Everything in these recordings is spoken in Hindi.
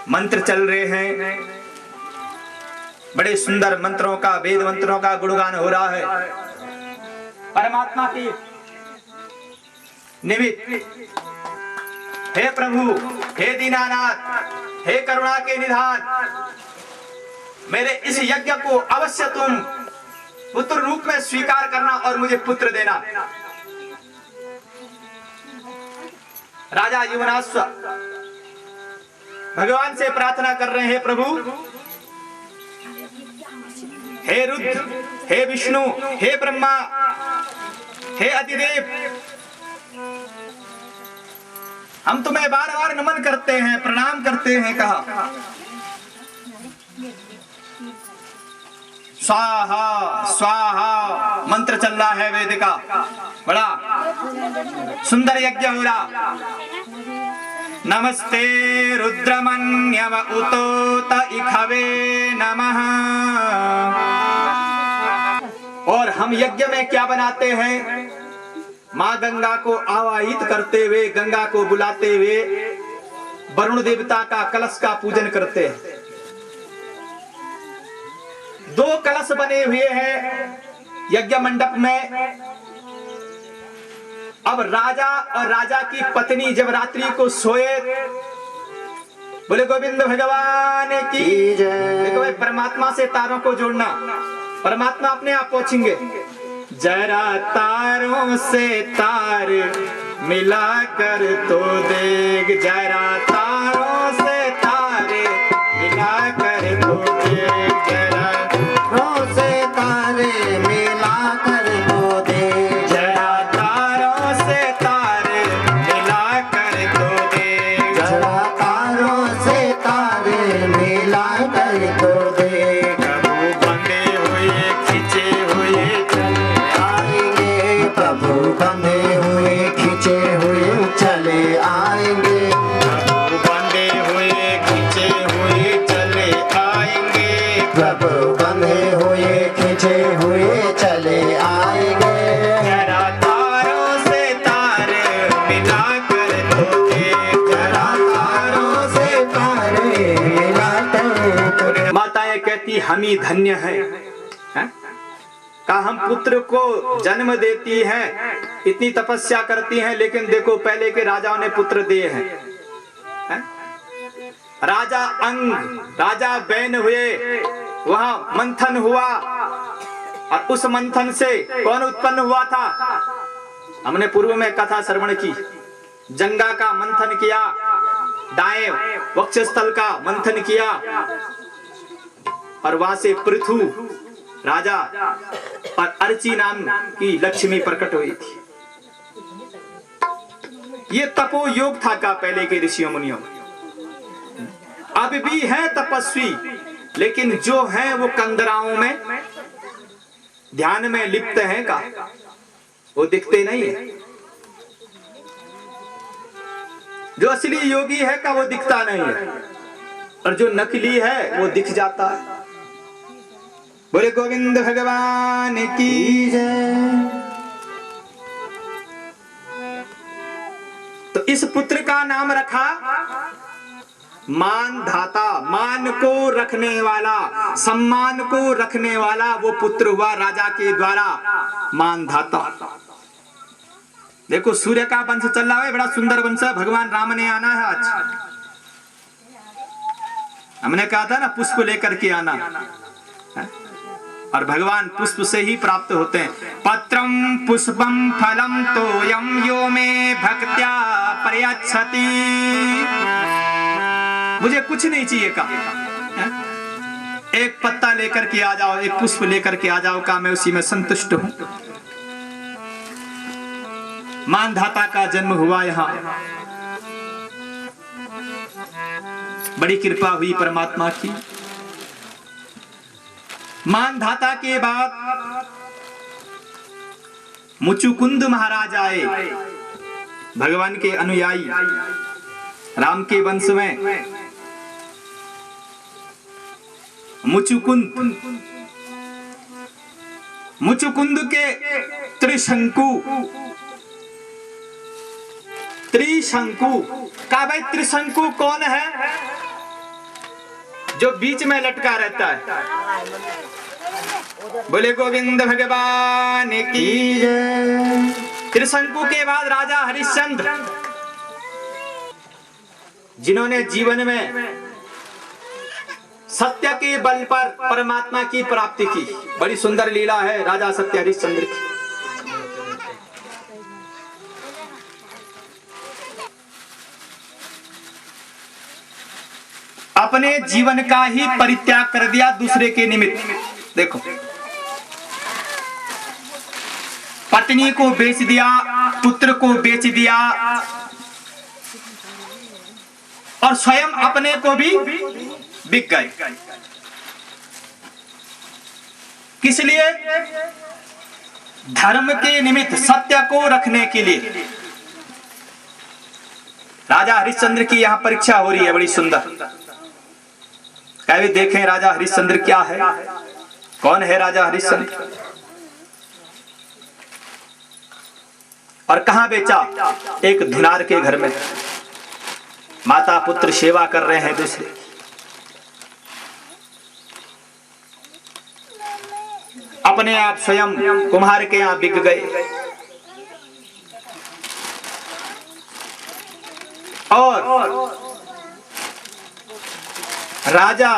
मंत्र चल रहे हैं, बड़े सुंदर मंत्रों का, वेद मंत्रों का गुणगान हो रहा है। परमात्मा की निमित्त, हे प्रभु, हे दीनानाथ, हे करुणा के निधान, मेरे इस यज्ञ को अवश्य तुम पुत्र रूप में स्वीकार करना और मुझे पुत्र देना। राजा युवनाश्व भगवान से प्रार्थना कर रहे हैं, प्रभु, हे रुद्र, हे विष्णु, हे ब्रह्मा, हे अधिदेव, हम तुम्हें बार बार नमन करते हैं, प्रणाम करते हैं। कहा स्वाहा स्वाहा मंत्र चल रहा है वेद का, बड़ा सुंदर यज्ञ हो रहा। नमस्ते रुद्रमन्यव उतोत इखवे नमः। और हम यज्ञ में क्या बनाते हैं? माँ गंगा को आवाहित करते हुए, गंगा को बुलाते हुए वरुण देवता का कलश का पूजन करते हैं। 2 कलश बने हुए हैं यज्ञ मंडप में। अब राजा और राजा की पत्नी जब रात्रि को सोए, बोले गोविंद भगवान की जय। देखो भाई, परमात्मा से तारों को जोड़ना, परमात्मा अपने आप पहुंचेंगे। जरा तारों से तार मिला कर तो देख, जरा तारों से तार मिला कर तो देख, जरा तारों से तार मिला कर तो देख, जरा तारों से तार मिला कर तो देख, जरा तारों से तार मिला कर तो देख। प्रभु बंधे हुए खींचे हुए प्रभु बंधे हुए खींचे हुए चले आएंगे, प्रभु बंधे हुए खींचे हुए चले आएंगे, प्रभु बंधे हुए खींचे हुए चले आएंगे। जरा तारों से तार मिला कर तो देख, जरा तारों से तार मिला कर तो। माताएं कहती हम ही धन्य है, का हम पुत्र को जन्म देती हैं, इतनी तपस्या करती हैं, लेकिन देखो पहले के राजाओं ने पुत्र दिए हैं। राजा अंग, राजा बैन हुए, वहां मंथन हुआ, और उस मंथन से कौन उत्पन्न हुआ था? हमने पूर्व में कथा श्रवण की। जंगा का मंथन किया, दाएं वक्षस्थल का मंथन किया, और वहां से पृथु राजा और अर्ची नाम की लक्ष्मी प्रकट हुई थी। ये तपो योग था का पहले के ऋषियों मुनियों। अब भी है तपस्वी, लेकिन जो है वो कंदराओं में ध्यान में लिप्त हैं का, वो दिखते नहीं है। जो असली योगी है का वो दिखता नहीं है, और जो नकली है वो दिख जाता है। बोले गोविंद भगवान की जय। तो इस पुत्र का नाम रखा मानधाता, मान को रखने वाला, सम्मान को रखने वाला वो पुत्र हुआ राजा के द्वारा मानधाता। देखो सूर्य का वंश चल रहा है, बड़ा सुंदर वंश है। भगवान राम ने आना है आज, हमने कहा था ना पुष्प लेकर के आना है? और भगवान पुष्प से ही प्राप्त होते हैं। पत्रम पुष्पम फलम तोयम यो में भक्त्या प्रयच्छति। मुझे कुछ नहीं चाहिए का, एक पत्ता लेकर के आ जाओ, एक पुष्प लेकर के आ जाओ का, मैं उसी में संतुष्ट हूं। मानधाता का जन्म हुआ यहां, बड़ी कृपा हुई परमात्मा की। मानधाता के बाद मुचुकुंद महाराज आए, भगवान के अनुयायी, राम के वंश में। मुचुकुंद के त्रिशंकु का भाई त्रिशंकु कौन है? जो बीच में लटका रहता है। बोले गोविंद भगवान की जय। त्रिशंकु के बाद राजा हरिश्चंद्र, जिन्होंने जीवन में सत्य के बल पर परमात्मा की प्राप्ति की। बड़ी सुंदर लीला है राजा सत्य हरिश्चंद्र की। अपने जीवन का ही परित्याग कर दिया दूसरे के निमित्त। देखो, पत्नी को बेच दिया, पुत्र को बेच दिया और स्वयं अपने को भी बिक गए। किस लिए? धर्म के निमित्त, सत्य को रखने के लिए। राजा हरिश्चंद्र की यहां परीक्षा हो रही है, बड़ी सुंदर। कभी देखें राजा हरिश्चंद्र क्या है, कौन है राजा हरिश्चंद्र और कहां बेचा? एक धुनार के घर में माता पुत्र सेवा कर रहे हैं दूसरे। अपने आप स्वयं कुम्हार के यहां बिक गए और राजा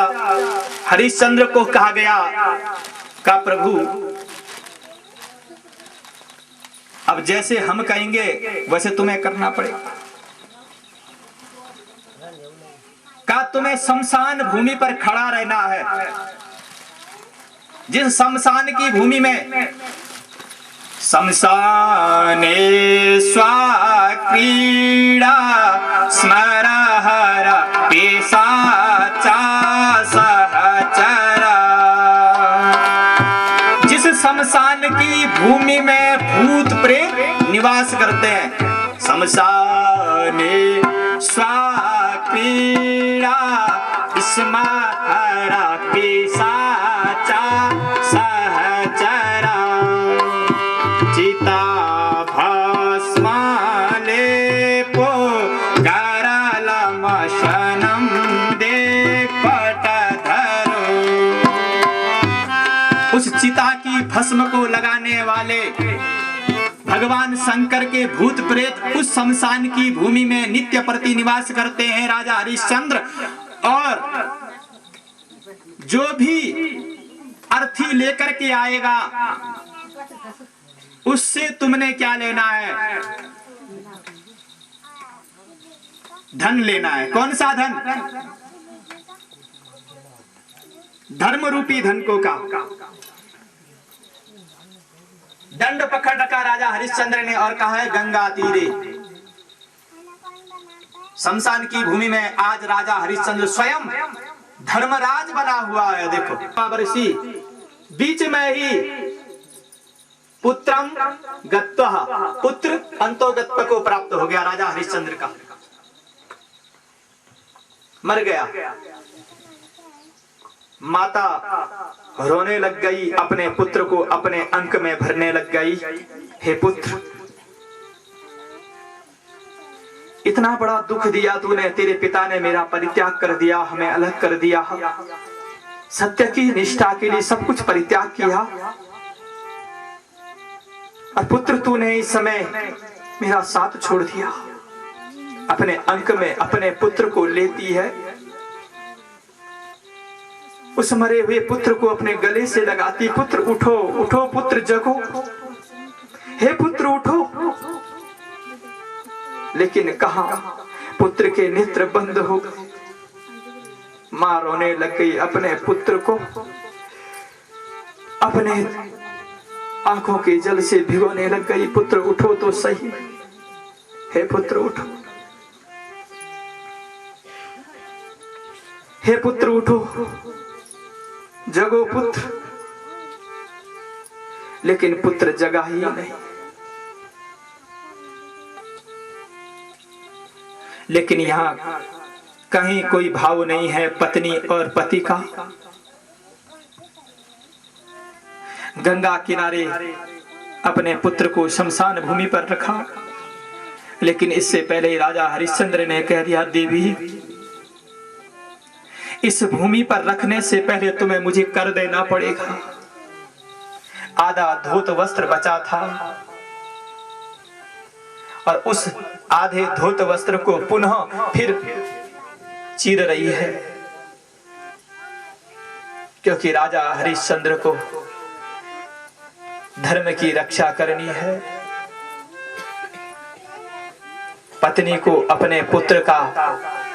हरिश्चंद्र को कहा गया का प्रभु अब जैसे हम कहेंगे वैसे तुम्हें करना पड़ेगा। का तुम्हें शमशान भूमि पर खड़ा रहना है। जिस शमशान की भूमि में शमशाने स्वाक्रीड़ा स्मरहर पिशाचा सहचरा। जिस शमशान की भूमि में भूत प्रेत निवास करते हैं, शमशाने स्वाक्रीड़ा स्मरहर पिशाचा सहचरा। चिता भस्माले पो करलमशनम देख पटधरो। उस चिता की भस्म को लगाने वाले भगवान शंकर के भूत प्रेत उस शमशान की भूमि में नित्य प्रति निवास करते हैं राजा हरिश्चंद्र। और जो भी अर्थी लेकर के आएगा उससे तुमने क्या लेना है? धन लेना है। कौन सा धन? धर्म रूपी धन को का दंड पकड़ रखा राजा हरिश्चंद्र ने और कहा है गंगा तीरे शमशान की भूमि में आज राजा हरिश्चंद्र स्वयं धर्मराज बना हुआ है। देखो वर्षी बीच में ही पुत्रम गत्वः, पुत्र अंतोगत्व को प्राप्त हो गया राजा हरिश्चंद्र का। मर गया। माता रोने लग गई, अपने पुत्र को अपने अंक में भरने लग गई। हे पुत्र, इतना बड़ा दुख दिया तूने, तेरे पिता ने मेरा परित्याग कर दिया, हमें अलग कर दिया, सत्य की निष्ठा के लिए सब कुछ परित्याग किया। और पुत्र तूने इस समय मेरा साथ छोड़ दिया। अपने अंक में अपने पुत्र को लेती है, उस मरे हुए पुत्र को अपने गले से लगाती। पुत्र उठो उठो, पुत्र जगो, हे पुत्र उठो। लेकिन कहा, पुत्र के नेत्र बंद हो गए। मां रोने लग गई, अपने पुत्र को अपने आंखों के जल से भिगोने लग गई। पुत्र उठो तो सही, हे पुत्र उठो, हे पुत्र उठो, जगो पुत्र। लेकिन पुत्र जगा ही नहीं। लेकिन यहां कहीं कोई भाव नहीं है पत्नी और पति का। गंगा किनारे अपने पुत्र को शमशान भूमि पर रखा। लेकिन इससे पहले राजा हरिश्चंद्र ने कह दिया, देवी इस भूमि पर रखने से पहले तुम्हें मुझे कर देना पड़ेगा। आधा धोत वस्त्र बचा था और उस आधे धोत वस्त्र को पुनः फिर चीर रही है, क्योंकि राजा हरिश्चंद्र को धर्म की रक्षा करनी है। पत्नी को अपने पुत्र का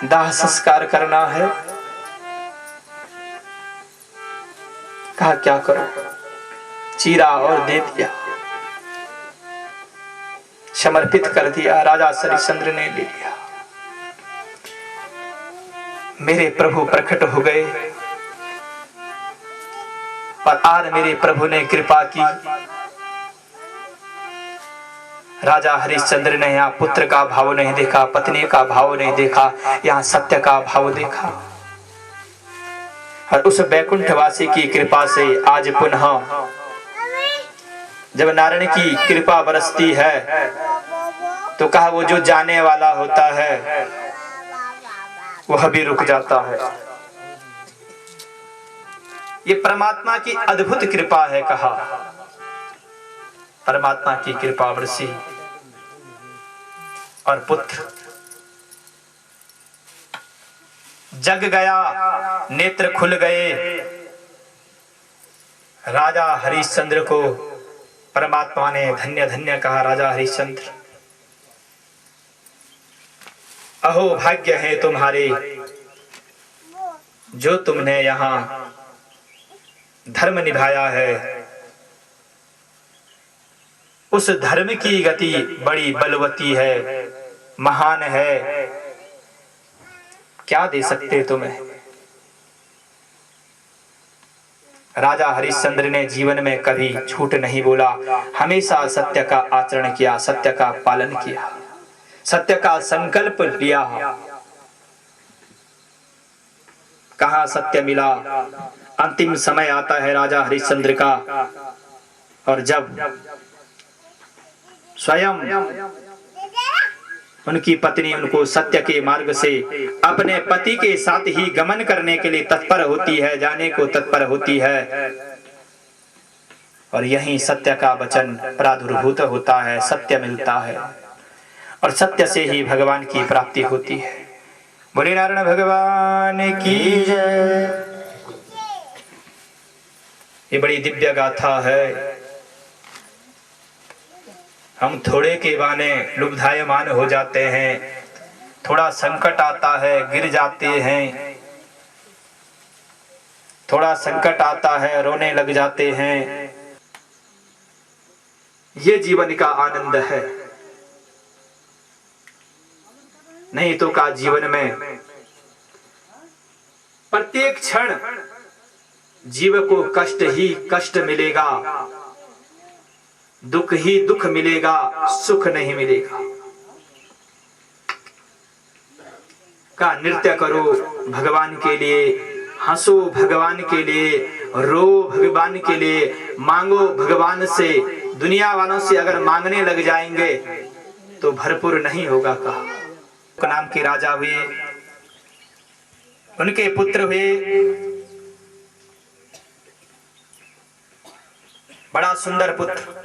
दाह संस्कार करना है। कहा क्या करो, चीरा और दे दिया, समर्पित कर दिया। राजा हरिश्चंद्र ने ले लिया। मेरे प्रभु प्रकट हो गए और आज मेरे प्रभु ने कृपा की। राजा हरिश्चंद्र ने यहाँ पुत्र का भाव नहीं देखा, पत्नी का भाव नहीं देखा, यहाँ सत्य का भाव देखा। और उस बैकुंठवासी की कृपा से आज पुनः जब नारायण की कृपा बरसती है तो कहा वो जो जाने वाला होता है वह भी रुक जाता है। ये परमात्मा की अद्भुत कृपा है। कहा परमात्मा की कृपा बरसी और पुत्र जग गया, नेत्र खुल गए। राजा हरिश्चंद्र को परमात्मा ने धन्य धन्य कहा। राजा हरिश्चंद्र, अहो भाग्य है तुम्हारे जो तुमने यहां धर्म निभाया है। उस धर्म की गति बड़ी बलवती है, महान है। क्या दे सकते तुम्हें? राजा हरिश्चंद्र ने जीवन में कभी झूठ नहीं बोला, हमेशा सत्य का आचरण किया, सत्य का पालन किया, सत्य का संकल्प लिया। कहाँ सत्य मिला? अंतिम समय आता है राजा हरिश्चंद्र का, और जब स्वयं उनकी पत्नी उनको सत्य के मार्ग से अपने पति के साथ ही गमन करने के लिए तत्पर होती है, जाने को तत्पर होती है, और यही सत्य का वचन प्रादुर्भूत होता है, सत्य मिलता है, और सत्य से ही भगवान की प्राप्ति होती है। बोले नारायण भगवान की जय। ये बड़ी दिव्य गाथा है। हम थोड़े के बाने लुब्धायमान हो जाते हैं, थोड़ा संकट आता है गिर जाते हैं, थोड़ा संकट आता है रोने लग जाते हैं। ये जीवन का आनंद है। नहीं तो का जीवन में प्रत्येक क्षण जीव को कष्ट ही कष्ट मिलेगा, दुख ही दुख मिलेगा, सुख नहीं मिलेगा। का नृत्य करो भगवान के लिए, हंसो भगवान के लिए, रो भगवान के लिए, मांगो भगवान से। दुनिया वालों से अगर मांगने लग जाएंगे तो भरपूर नहीं होगा। का नाम के राजा हुए, उनके पुत्र हुए, बड़ा सुंदर पुत्र,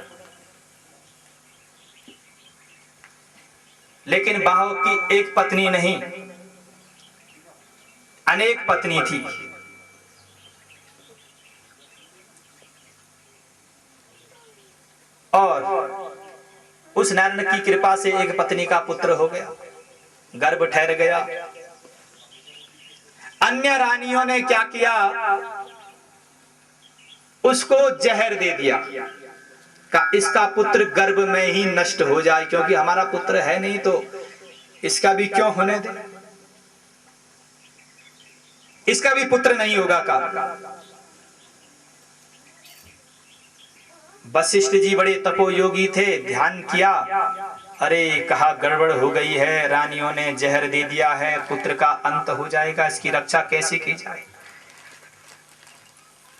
लेकिन बाहो की एक पत्नी नहीं, अनेक पत्नी थी। और उस नारायण की कृपा से एक पत्नी का पुत्र हो गया, गर्भ ठहर गया। अन्य रानियों ने क्या किया? उसको जहर दे दिया, का इसका पुत्र गर्भ में ही नष्ट हो जाए, क्योंकि हमारा पुत्र है नहीं तो इसका भी क्यों होने दे, इसका भी पुत्र नहीं होगा। का वशिष्ठ जी बड़े तपोयोगी थे, ध्यान किया, अरे कहा गड़बड़ हो गई है, रानियों ने जहर दे दिया है, पुत्र का अंत हो जाएगा, इसकी रक्षा कैसे की जाए।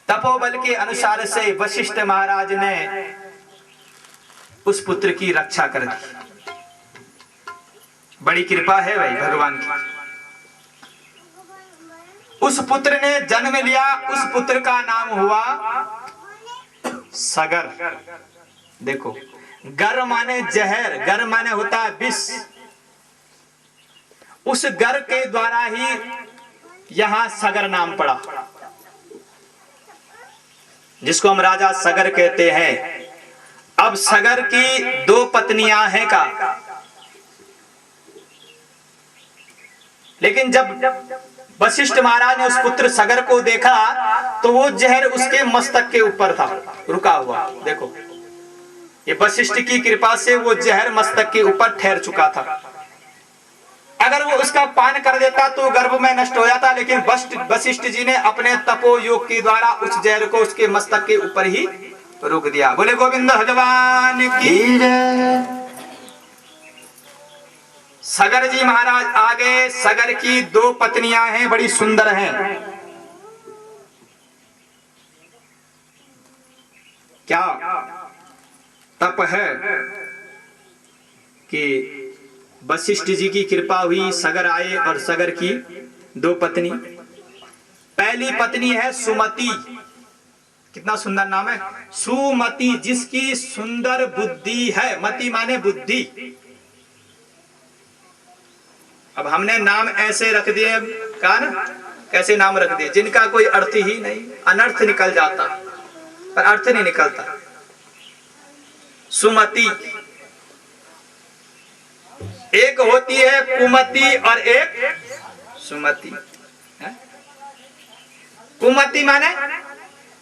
तपोबल के अनुसार से वशिष्ठ महाराज ने उस पुत्र की रक्षा कर दी। बड़ी कृपा है भाई भगवान की। उस पुत्र ने जन्म लिया, उस पुत्र का नाम हुआ सगर। देखो, गर माने जहर, गर माने होता है विष। उस गर के द्वारा ही यहां सगर नाम पड़ा, जिसको हम राजा सगर कहते हैं। अब सगर की 2 पत्नियां हैं का, लेकिन जब वशिष्ठ महाराज ने उस पुत्र सगर को देखा तो वो जहर उसके मस्तक के ऊपर था, रुका हुआ। देखो, ये वशिष्ठ की कृपा से वो जहर मस्तक के ऊपर ठहर चुका था। अगर वो उसका पान कर देता तो गर्भ में नष्ट हो जाता, लेकिन वशिष्ठ जी ने अपने तपो योग के द्वारा उस जहर को उसके मस्तक के ऊपर ही रोक दिया। बोले गोविंद भगवान की जय। सगर जी महाराज आगे। सगर की 2 पत्नियां हैं, बड़ी सुंदर हैं। क्या तप है कि वशिष्ठ जी की कृपा हुई, सगर आए और सगर की 2 पत्नी। पहली पत्नी है सुमति। कितना सुंदर नाम है, सुमति, जिसकी सुंदर बुद्धि है। मति माने बुद्धि। अब हमने नाम ऐसे रख दिए का ना, कैसे नाम रख दिए जिनका कोई अर्थ ही नहीं, अनर्थ निकल जाता पर अर्थ नहीं निकलता। सुमति, एक होती है कुमति और एक सुमति। कुमति माने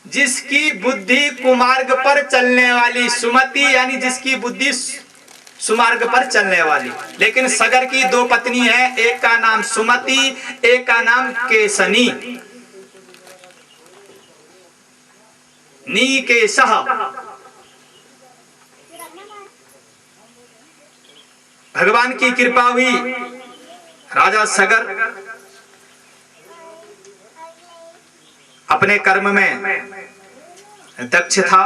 जिसकी बुद्धि कुमार्ग पर चलने वाली, सुमति यानी जिसकी बुद्धि सुमार्ग पर चलने वाली। लेकिन सगर की 2 पत्नी है, एक का नाम सुमति, एक का नाम केसनी। नीकेशः। भगवान की कृपा हुई, राजा सगर अपने कर्म में दक्ष था।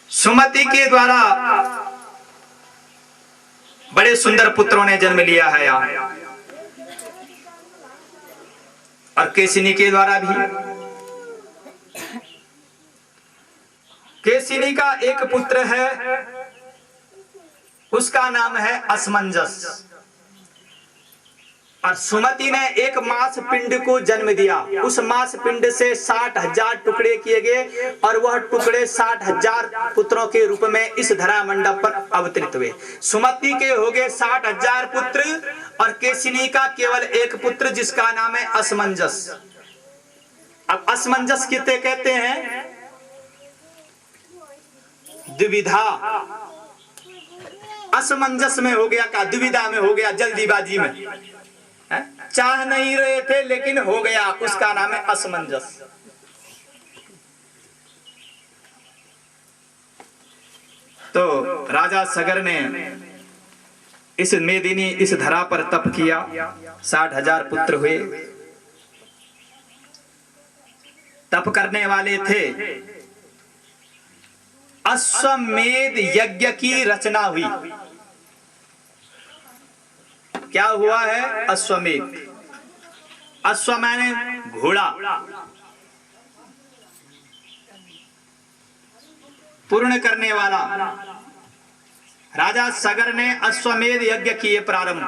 सुमति के द्वारा बड़े सुंदर पुत्रों ने जन्म लिया है यहाँ, और केसिनी के द्वारा भी। केसिनी का एक पुत्र है, उसका नाम है असमंजस, और सुमति ने एक मांस पिंड को जन्म दिया। उस मांस पिंड से 60,000 टुकड़े किए गए, और वह टुकड़े 60,000 पुत्रों के रूप में इस धरा मंडप पर अवतरित हुए। सुमति के हो गए 60,000 पुत्र, और केसिनी का केवल एक पुत्र जिसका नाम है असमंजस। अब असमंजस किसे कहते हैं? दुविधा। असमंजस में हो गया का, दुविधा में हो गया, जल्दीबाजी में। चाह नहीं रहे थे लेकिन हो गया, उसका नाम है असमंजस। तो राजा सगर ने इस मेदिनी, इस धरा पर तप किया, 60,000 पुत्र हुए। तप करने वाले थे। अश्वमेध यज्ञ की रचना हुई। क्या हुआ है? अश्वमेध। अश्व माने घोड़ा, पूर्ण करने वाला। राजा सगर ने अश्वमेध यज्ञ किए प्रारंभ।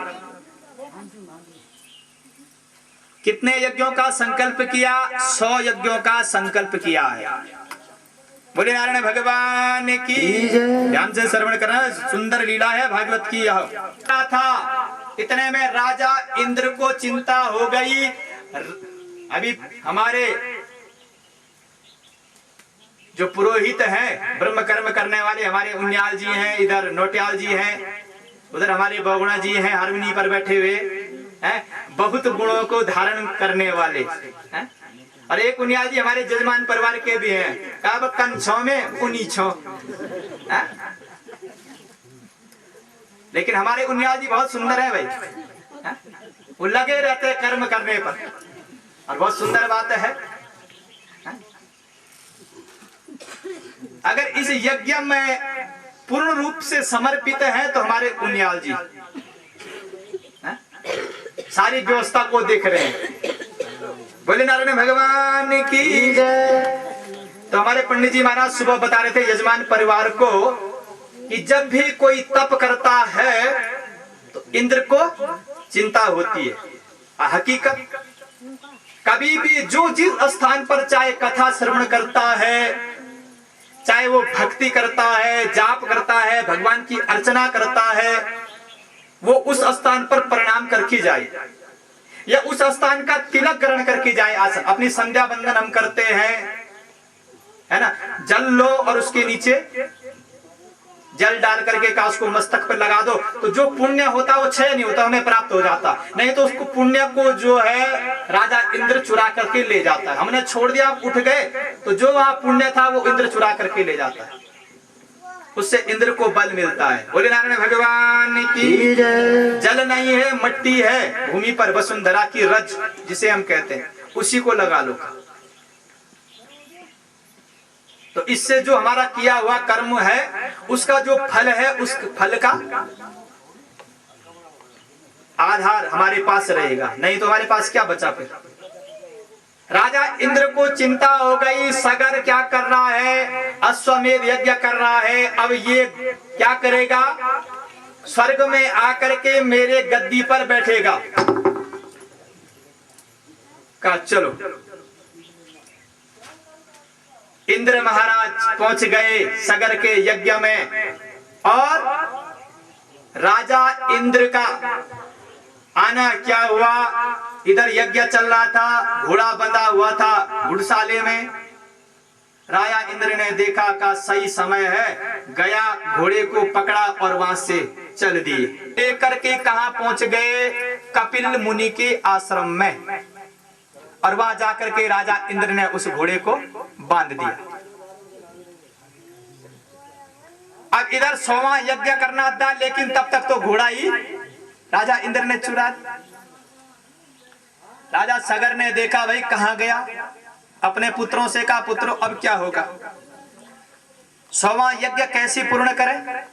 कितने यज्ञों का संकल्प किया? 100 यज्ञों का संकल्प किया है। बोले नारायण भगवान की ध्यान से श्रवण करना, सुंदर लीला है भागवत की। यह था, इतने में राजा इंद्र को चिंता हो गई। अभी हमारे जो पुरोहित हैं, ब्रह्म कर्म करने वाले, हमारे उन्याल जी हैं, इधर नोटियाल जी हैं, उधर हमारे बहुगुणा जी हैं, हारमोनी पर बैठे हुए हैं, बहुत गुणों को धारण करने वाले हैं। और एक उन्याल जी हमारे जजमान परिवार के भी हैं, कब कंछों में उन्हीं छो। लेकिन हमारे उन्याल जी बहुत सुंदर है भाई, वो लगे रहते कर्म करने पर, और बहुत सुंदर बात है। अगर इस यज्ञ में पूर्ण रूप से समर्पित है तो हमारे उन्याल जी, सारी व्यवस्था को देख रहे हैं। बोले नारायण भगवान की जय। तो हमारे पंडित जी महाराज सुबह बता रहे थे यजमान परिवार को कि जब भी कोई तप करता है तो इंद्र को चिंता होती है। हकीकत कभी भी जो जिस स्थान पर चाहे कथा श्रवण करता है, चाहे वो भक्ति करता है, जाप करता है, भगवान की अर्चना करता है, वो उस स्थान पर प्रणाम करके जाए या उस स्थान का तिलक ग्रहण करके जाए। आसन अपनी संध्या बंदन हम करते हैं, है ना, जल लो और उसके नीचे जल डाल करके का उसको मस्तक पर लगा दो, तो जो पुण्य होता वो क्षय नहीं होता, हमें प्राप्त हो जाता। नहीं तो उसको पुण्य को जो है राजा इंद्र चुरा करके ले जाता है। हमने छोड़ दिया, उठ गए, तो जो वहां पुण्य था वो इंद्र चुरा करके ले जाता है, उससे इंद्र को बल मिलता है। बोले नारायण भगवान की जय। जल नहीं है, मट्टी है, भूमि पर वसुंधरा की रज जिसे हम कहते हैं, उसी को लगा लो। तो इससे जो हमारा किया हुआ कर्म है उसका जो फल है, उस फल का आधार हमारे पास रहेगा, नहीं तो हमारे पास क्या बचा फिर। राजा इंद्र को चिंता हो गई, सगर क्या कर रहा है, अश्वमेध यज्ञ कर रहा है, अब ये क्या करेगा, स्वर्ग में आकर के मेरे गद्दी पर बैठेगा। कहा चलो। इंद्र महाराज पहुंच गए सगर के यज्ञ में और राजा इंद्र का आना क्या हुआ, इधर यज्ञ चल रहा था, घोड़ा बंधा हुआ था घुड़साले में। राजा इंद्र ने देखा का सही समय है, गया घोड़े को पकड़ा और वहां से चल दिए। लेकर के कहां पहुंच गए, कपिल मुनि के आश्रम में, और वहां जाकर के राजा इंद्र ने उस घोड़े को बांध दिया। अब इधर 100वां यज्ञ करना था, लेकिन तब तक तो घोड़ा ही राजा इंद्र ने चुरा दिया। राजा सगर ने देखा भाई कहां गया, अपने पुत्रों से कहा पुत्रों अब क्या होगा, 100वां यज्ञ कैसे पूर्ण करें।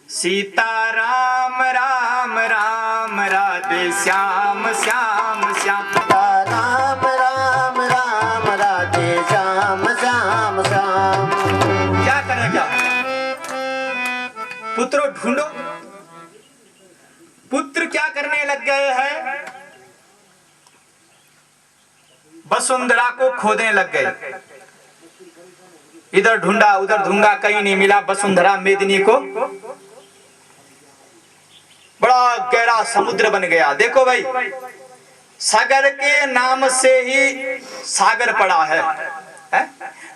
सीता राम राम राम राधे श्याम श्याम श्याम, राम राम राम राधे श्याम श्याम श्याम। क्या करेगा, पुत्रों ढूंढो। पुत्र क्या करने लग गए हैं, वसुंधरा को खोदने लग गए। इधर ढूंढा उधर ढूंढा, कहीं नहीं मिला वसुंधरा मेदिनी को। बड़ा गहरा समुद्र बन गया। देखो भाई, सागर के नाम से ही सागर पड़ा है।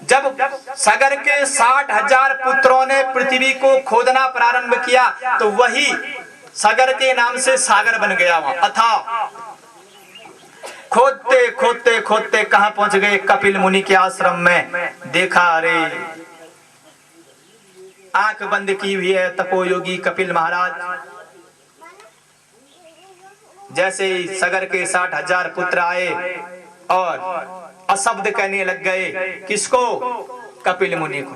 जब सागर के 60,000 पुत्रों ने पृथ्वी को खोदना प्रारंभ किया तो वही सागर के नाम से सागर बन गया। वहां अथाह खोदते खोदते खोदते कहां पहुंच गए, कपिल मुनि के आश्रम में। देखा अरे आंख बंद की हुई है तपोयोगी कपिल महाराज। जैसे ही सागर के 60,000 पुत्र आए और अशब्द कहने लग गए, किसको, कपिल मुनि को।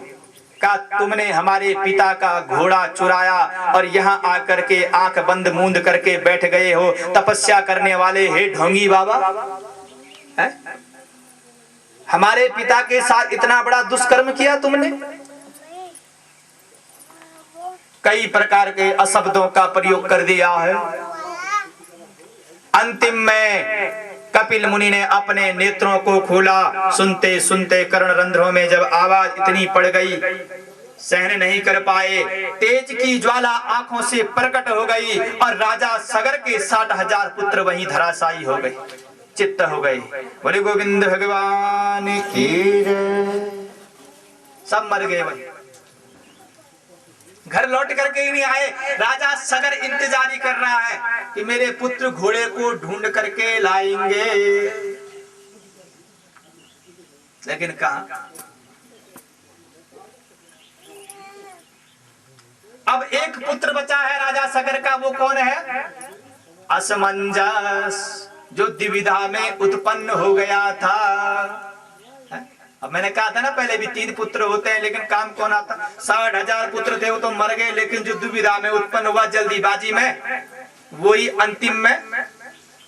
कहा तुमने हमारे पिता का घोड़ा चुराया और यहाँ आकर के आंख बंद मूंद करके बैठ गए हो, तपस्या करने वाले हे ढोंगी बाबा, है? हमारे पिता के साथ इतना बड़ा दुष्कर्म किया तुमने। कई प्रकार के अशब्दों का प्रयोग कर दिया है। अंतिम में कपिल मुनि ने अपने नेत्रों को खोला। सुनते सुनते कर्ण रंध्रों में जब आवाज इतनी पड़ गई, सहन नहीं कर पाए, तेज की ज्वाला आंखों से प्रकट हो गई और राजा सागर के 60,000 पुत्र वहीं धराशायी हो गए, चित्त हो गए। बोले गोविंद भगवान की, सब मर गए। वही घर लौट करके ही नहीं आए। राजा सागर इंतजारी कर रहा है कि मेरे पुत्र घोड़े को ढूंढ करके लाएंगे, लेकिन कहां। अब एक पुत्र बचा है राजा सागर का, वो कौन है, असमंजस, जो द्विविधा में उत्पन्न हो गया था। अब मैंने कहा था ना पहले भी 3 पुत्र होते हैं लेकिन काम कौन आता। 60,000 पुत्र थे वो तो मर गए, लेकिन जो दुविधा में उत्पन्न हुआ जल्दीबाजी में, वही अंतिम में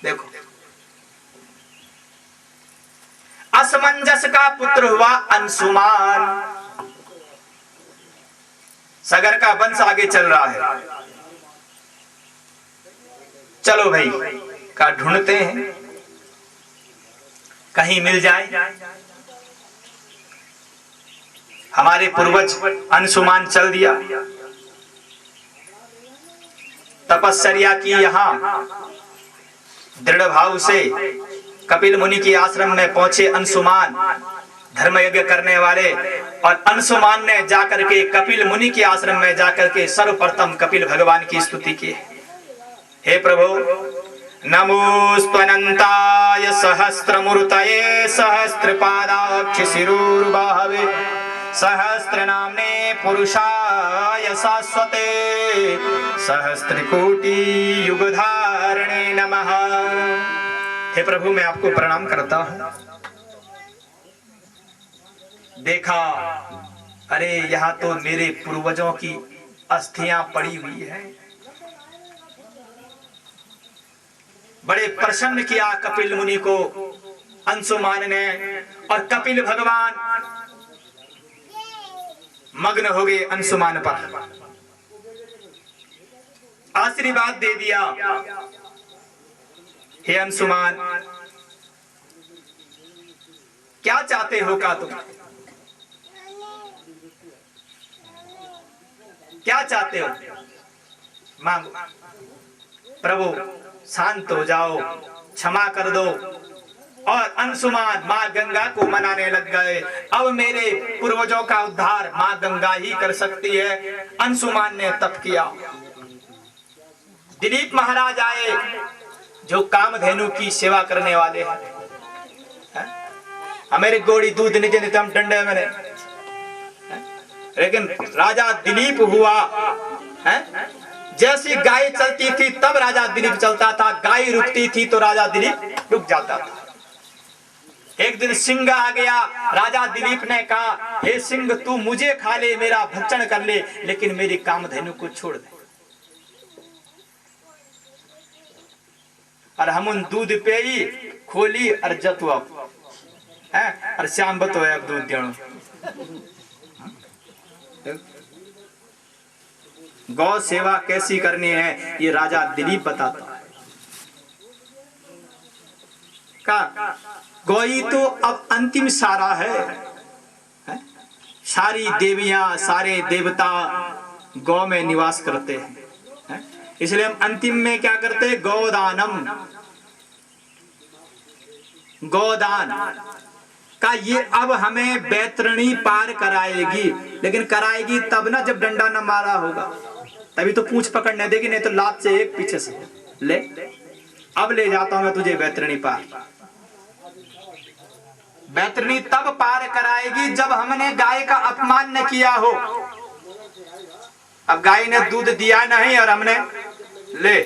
देखो असमंजस का पुत्र हुआ अंशुमान। सगर का वंश आगे चल रहा है। चलो भाई का ढूंढते हैं कहीं मिल जाए। हमारे पूर्वज अंशुमान चल दिया, तपस्या की, यहां दृढ़ भाव से कपिल मुनि के आश्रम में पहुंचे अंशुमान, धर्म यज्ञ करने वाले। और अंशुमान ने जाकर के कपिल मुनि के आश्रम में जाकर के सर्वप्रथम कपिल भगवान की स्तुति की। हे प्रभु, नमोस्त्वनंताय सहस्त्रमूर्तये सहस्त्रपादाक्ष शिरोर्बाहवे सहस्त्रनाम्ने पुरुषाय शाश्वते सहस्त्रकोटि युगधारणे नमः। हे प्रभु, मैं आपको प्रणाम करता हूं। देखा, अरे यहाँ तो मेरे पूर्वजों की अस्थियां पड़ी हुई है। बड़े प्रसन्न किया कपिल मुनि को अंशुमान ने, और कपिल भगवान मग्न हो गए अंशुमान पर, आशीर्वाद दे दिया। हे अंशुमान, क्या चाहते हो का तुम? क्या चाहते हो? मांगो। प्रभु शांत हो जाओ, क्षमा कर दो। और अंशुमान मां गंगा को मनाने लग गए। अब मेरे पूर्वजों का उद्धार मां गंगा ही कर सकती है। अंशुमान ने तप किया। दिलीप महाराज आए जो कामधेनु की सेवा करने वाले हैं। हमारे गोड़ी दूध निजे नितम डंडे में, लेकिन राजा दिलीप हुआ है। जैसी गाय चलती थी तब राजा दिलीप चलता था, गाय रुकती थी तो राजा दिलीप रुक जाता था। एक दिन सिंह आ गया, राजा दिलीप ने कहा, हे सिंह, तू मुझे खा ले, मेरा भक्षण कर ले, लेकिन मेरी कामधेनु को छोड़ दे। और हम उन दूध पेई खोली और जतुआ है और श्याम बतो है अब दूध देणो। गौ सेवा कैसी करनी है ये राजा दिलीप बताता है। का गौई तो अब अंतिम सारा है? सारी देवियां सारे देवता गौ में निवास करते हैं, इसलिए हम अंतिम में क्या करते हैं? गौदानम, गौदान का ये अब हमें बैतरणी पार कराएगी, लेकिन कराएगी तब ना जब डंडा न मारा होगा, तभी तो पूंछ पकड़ने देगी, नहीं तो लात से एक पीछे से ले। अब ले जाता हूं मैं तुझे बैतरणी पार। बैतरणी तब पार कराएगी जब हमने गाय का अपमान न किया हो। अब गाय ने दूध दिया नहीं और हमने ले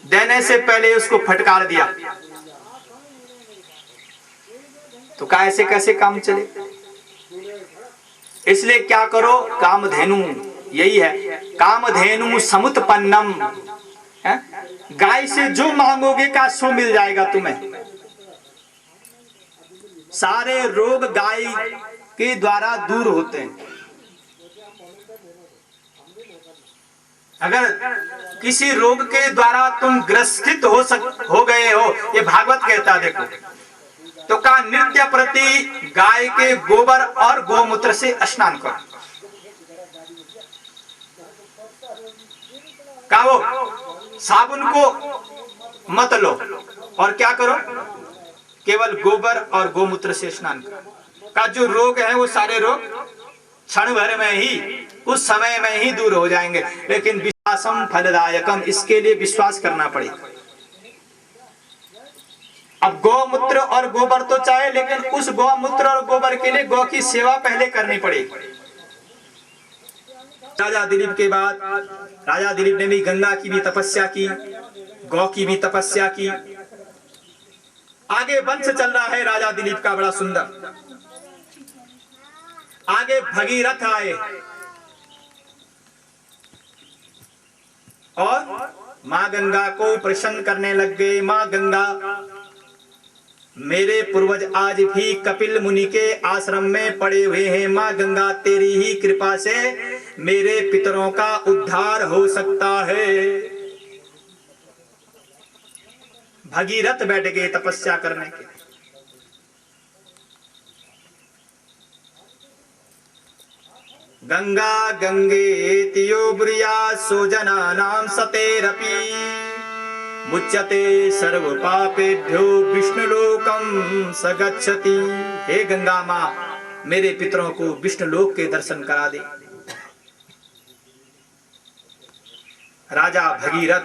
देने से पहले उसको फटकार दिया, तो कैसे कैसे काम चले? इसलिए क्या करो? कामधेनु, यही है कामधेनु समुत्पन्नम। गाय से जो मांगोगे का सो मिल जाएगा तुम्हें। सारे रोग गाय के द्वारा दूर होते हैं। अगर किसी रोग के द्वारा तुम ग्रसित हो गए हो, ये भागवत कहता है, देखो तो का नित्य प्रति गाय के गोबर और गोमूत्र से स्नान करो। का वो साबुन को मत लो और क्या करो? केवल गोबर और गोमूत्र से स्नान करो। का जो रोग है वो सारे रोग क्षण भर में ही, उस समय में ही दूर हो जाएंगे। लेकिन विश्वासम फलदायकम, इसके लिए विश्वास करना पड़ेगा। अब गौमूत्र और गोबर तो चाहे, लेकिन उस गौमूत्र और गोबर के लिए गौ की सेवा पहले करनी पड़ेगी। राजा दिलीप के बाद राजा दिलीप ने भी गंगा की भी तपस्या की, गौ की भी तपस्या की। आगे वंश चल रहा है राजा दिलीप का बड़ा सुंदर। आगे भगीरथ आए और मां गंगा को प्रसन्न करने लग गए। मां गंगा, मेरे पूर्वज आज भी कपिल मुनि के आश्रम में पड़े हुए हैं। मां गंगा, तेरी ही कृपा से मेरे पितरों का उद्धार हो सकता है। भगीरथ बैठ गए तपस्या करने के। गंगा गंगेतियो ब्रिया सोजना नाम सतेरपि मुच्यते सर्व पापेभ्यो विष्णुलोकम सगच्छति। हे गंगा मां, मेरे पितरों को विष्णुलोक के दर्शन करा दे। राजा भगीरथ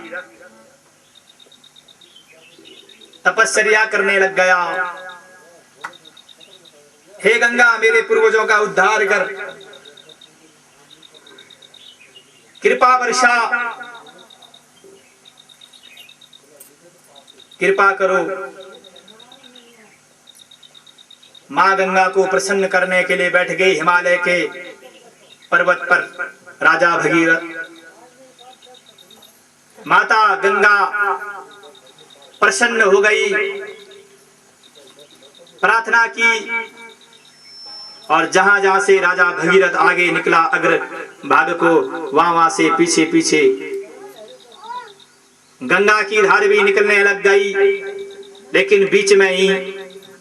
तपस्या करने लग गया। हे गंगा, मेरे पूर्वजों का उद्धार कर, कृपा वर्षा, कृपा करो। मां गंगा को प्रसन्न करने के लिए बैठ गए हिमालय के पर्वत पर राजा भगीरथ। माता गंगा प्रसन्न हो गई, प्रार्थना की और जहां जहां से राजा भगीरथ आगे निकला अग्र भाग को, वहां से पीछे पीछे गंगा की धार भी निकलने लग गई। लेकिन बीच में ही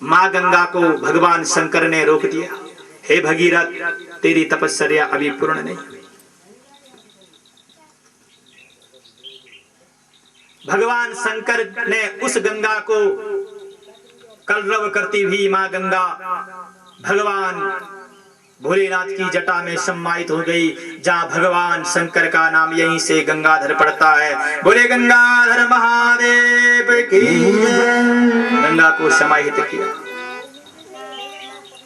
मां गंगा को भगवान शंकर ने रोक दिया। हे भगीरथ, तेरी तपस्या अभी पूर्ण नहीं। भगवान शंकर ने उस गंगा को कलरव करती हुई मां गंगा भगवान भोलेनाथ की जटा में सम्मानित हो गई, जहां भगवान शंकर का नाम यहीं से गंगाधर पड़ता है। बोले गंगाधर महादेव की। गंगा को समाहित किया,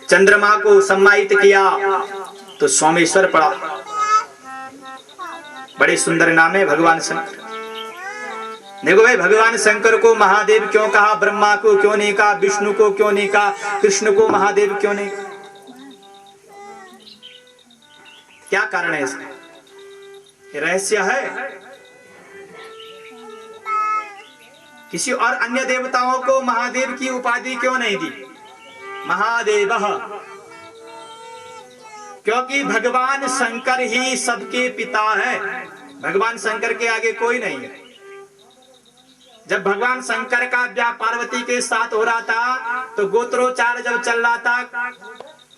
चंद्रमा को सम्मानित किया तो सोमेश्वर पड़ा। बड़े सुंदर नाम है भगवान शंकर। देखो भाई, भगवान शंकर को महादेव क्यों कहा, ब्रह्मा को क्यों नहीं कहा, विष्णु को क्यों नहीं कहा, कृष्ण को महादेव क्यों नहीं कहा? क्या कारण है इसका? ये रहस्य है। किसी और अन्य देवताओं को महादेव की उपाधि क्यों नहीं दी? महादेव, क्योंकि भगवान शंकर ही सबके पिता है। भगवान शंकर के आगे कोई नहीं है। जब भगवान शंकर का ब्याह पार्वती के साथ हो रहा था तो गोत्रोच्चार जब चल रहा था,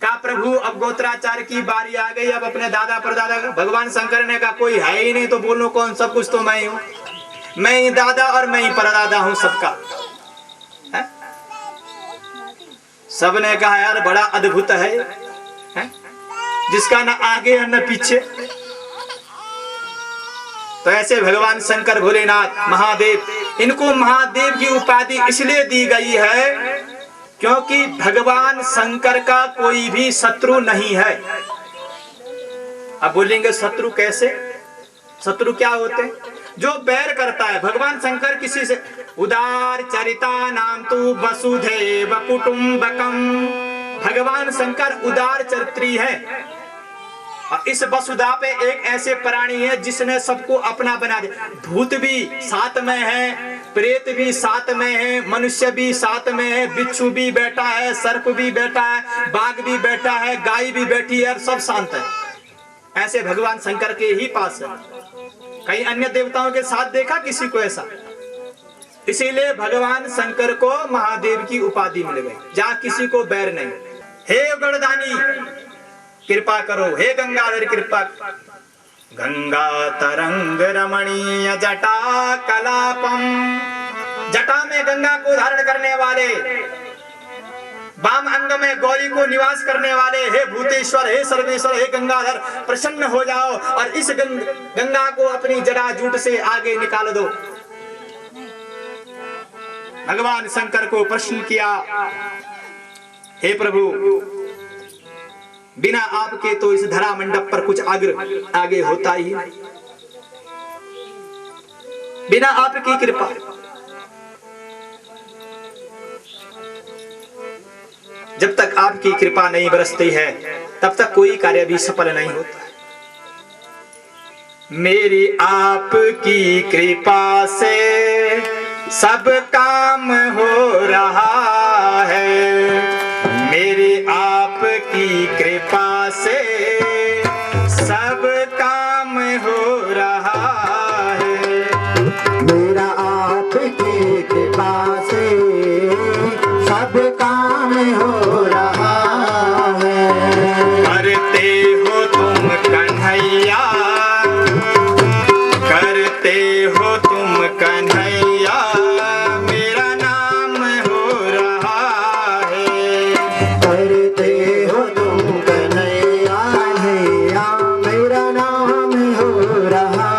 का प्रभु अब गोत्राचार की बारी आ गई, अब अपने दादा परदादा। भगवान शंकर ने कहा कोई है ही नहीं तो बोलो कौन, सब कुछ तो मैं ही हूँ, मैं ही दादा और मैं ही परदादा हूँ सबका। सबने कहा यार बड़ा अद्भुत है, जिसका न आगे और न पीछे। तो ऐसे भगवान शंकर भोलेनाथ महादेव, इनको महादेव की उपाधि इसलिए दी गई है क्योंकि भगवान शंकर का कोई भी शत्रु नहीं है। अब बोलेंगे शत्रु कैसे? शत्रु क्या होते? जो बैर करता है। भगवान शंकर किसी से उदार चरिता नाम तू वसुधैव कुटुंबकम। भगवान शंकर उदार चरित्री है। इस वसुधा पे एक ऐसे प्राणी है जिसने सबको अपना बना दिया। भूत भी साथ में है, प्रेत भी साथ में है, मनुष्य भी साथ में है, बिच्छू भी बैठा है, सर्प भी बैठा है, बाघ भी बैठा है, गाय भी बैठी है और सब शांत है। ऐसे भगवान शंकर के ही पास है। कई अन्य देवताओं के साथ देखा किसी को ऐसा? इसीलिए भगवान शंकर को महादेव की उपाधि मिल गई, जहां किसी को बैर नहीं। हे गणदानी कृपा करो, हे गंगाधर कृपा। गंगा तरंग रमणीय जटा कलापम। जटा में गंगा को धारण करने वाले, वाम अंग में गौरी को निवास करने वाले, हे भूतेश्वर, हे सर्वेश्वर, हे गंगाधर प्रसन्न हो जाओ और इस गंगा को अपनी जटा जूट से आगे निकाल दो। भगवान शंकर को प्रश्न किया, हे प्रभु बिना आपके तो इस धरा मंडप पर कुछ आगे होता ही नहीं, बिना आपकी कृपा। जब तक आपकी कृपा नहीं बरसती है तब तक कोई कार्य भी सफल नहीं होता। मेरी आपकी कृपा से सब काम हो रहा है, मेरी आपकी कृपा से सब काम हो रहा है। मेरा आपकी कृपा से सब काम हो रहा है। करते हो तुम कन्हैया, करते हो तुम कन्हैया, मेरा नाम हो रहा है। करते हो तुम कन्हैया, मेरा नाम हो रहा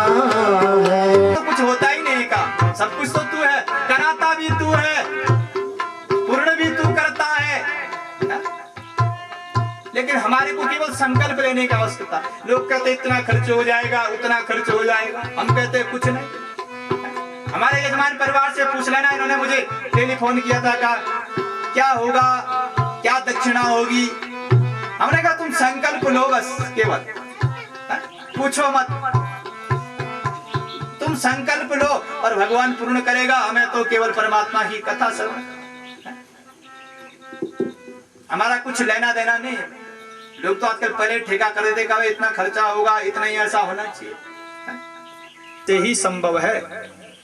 है। तो कुछ होता ही नहीं का, सब कुछ तो तू है, कराता भी तू है, पूर्ण भी तू करता है। लेकिन हमारे को केवल संकल्प लेने की आवश्यकता। लोग कहते इतना खर्च हो जाएगा, उतना खर्च हो जाएगा, हम कहते कुछ नहीं। हमारे यजमान परिवार से पूछ लेना, इन्होंने मुझे टेलीफोन किया था, कहा क्या होगा, क्या दक्षिणा होगी। हमने कहा तुम संकल्प लो बस, केवल पूछो मत, तुम संकल्प लो और भगवान पूर्ण करेगा। हमें तो केवल परमात्मा की कथा श्रवण, हमारा कुछ लेना देना नहीं। लोग तो आजकल पहले ठेका कर देते, कहा इतना खर्चा होगा, इतना ही ऐसा होना चाहिए, ते ही संभव है,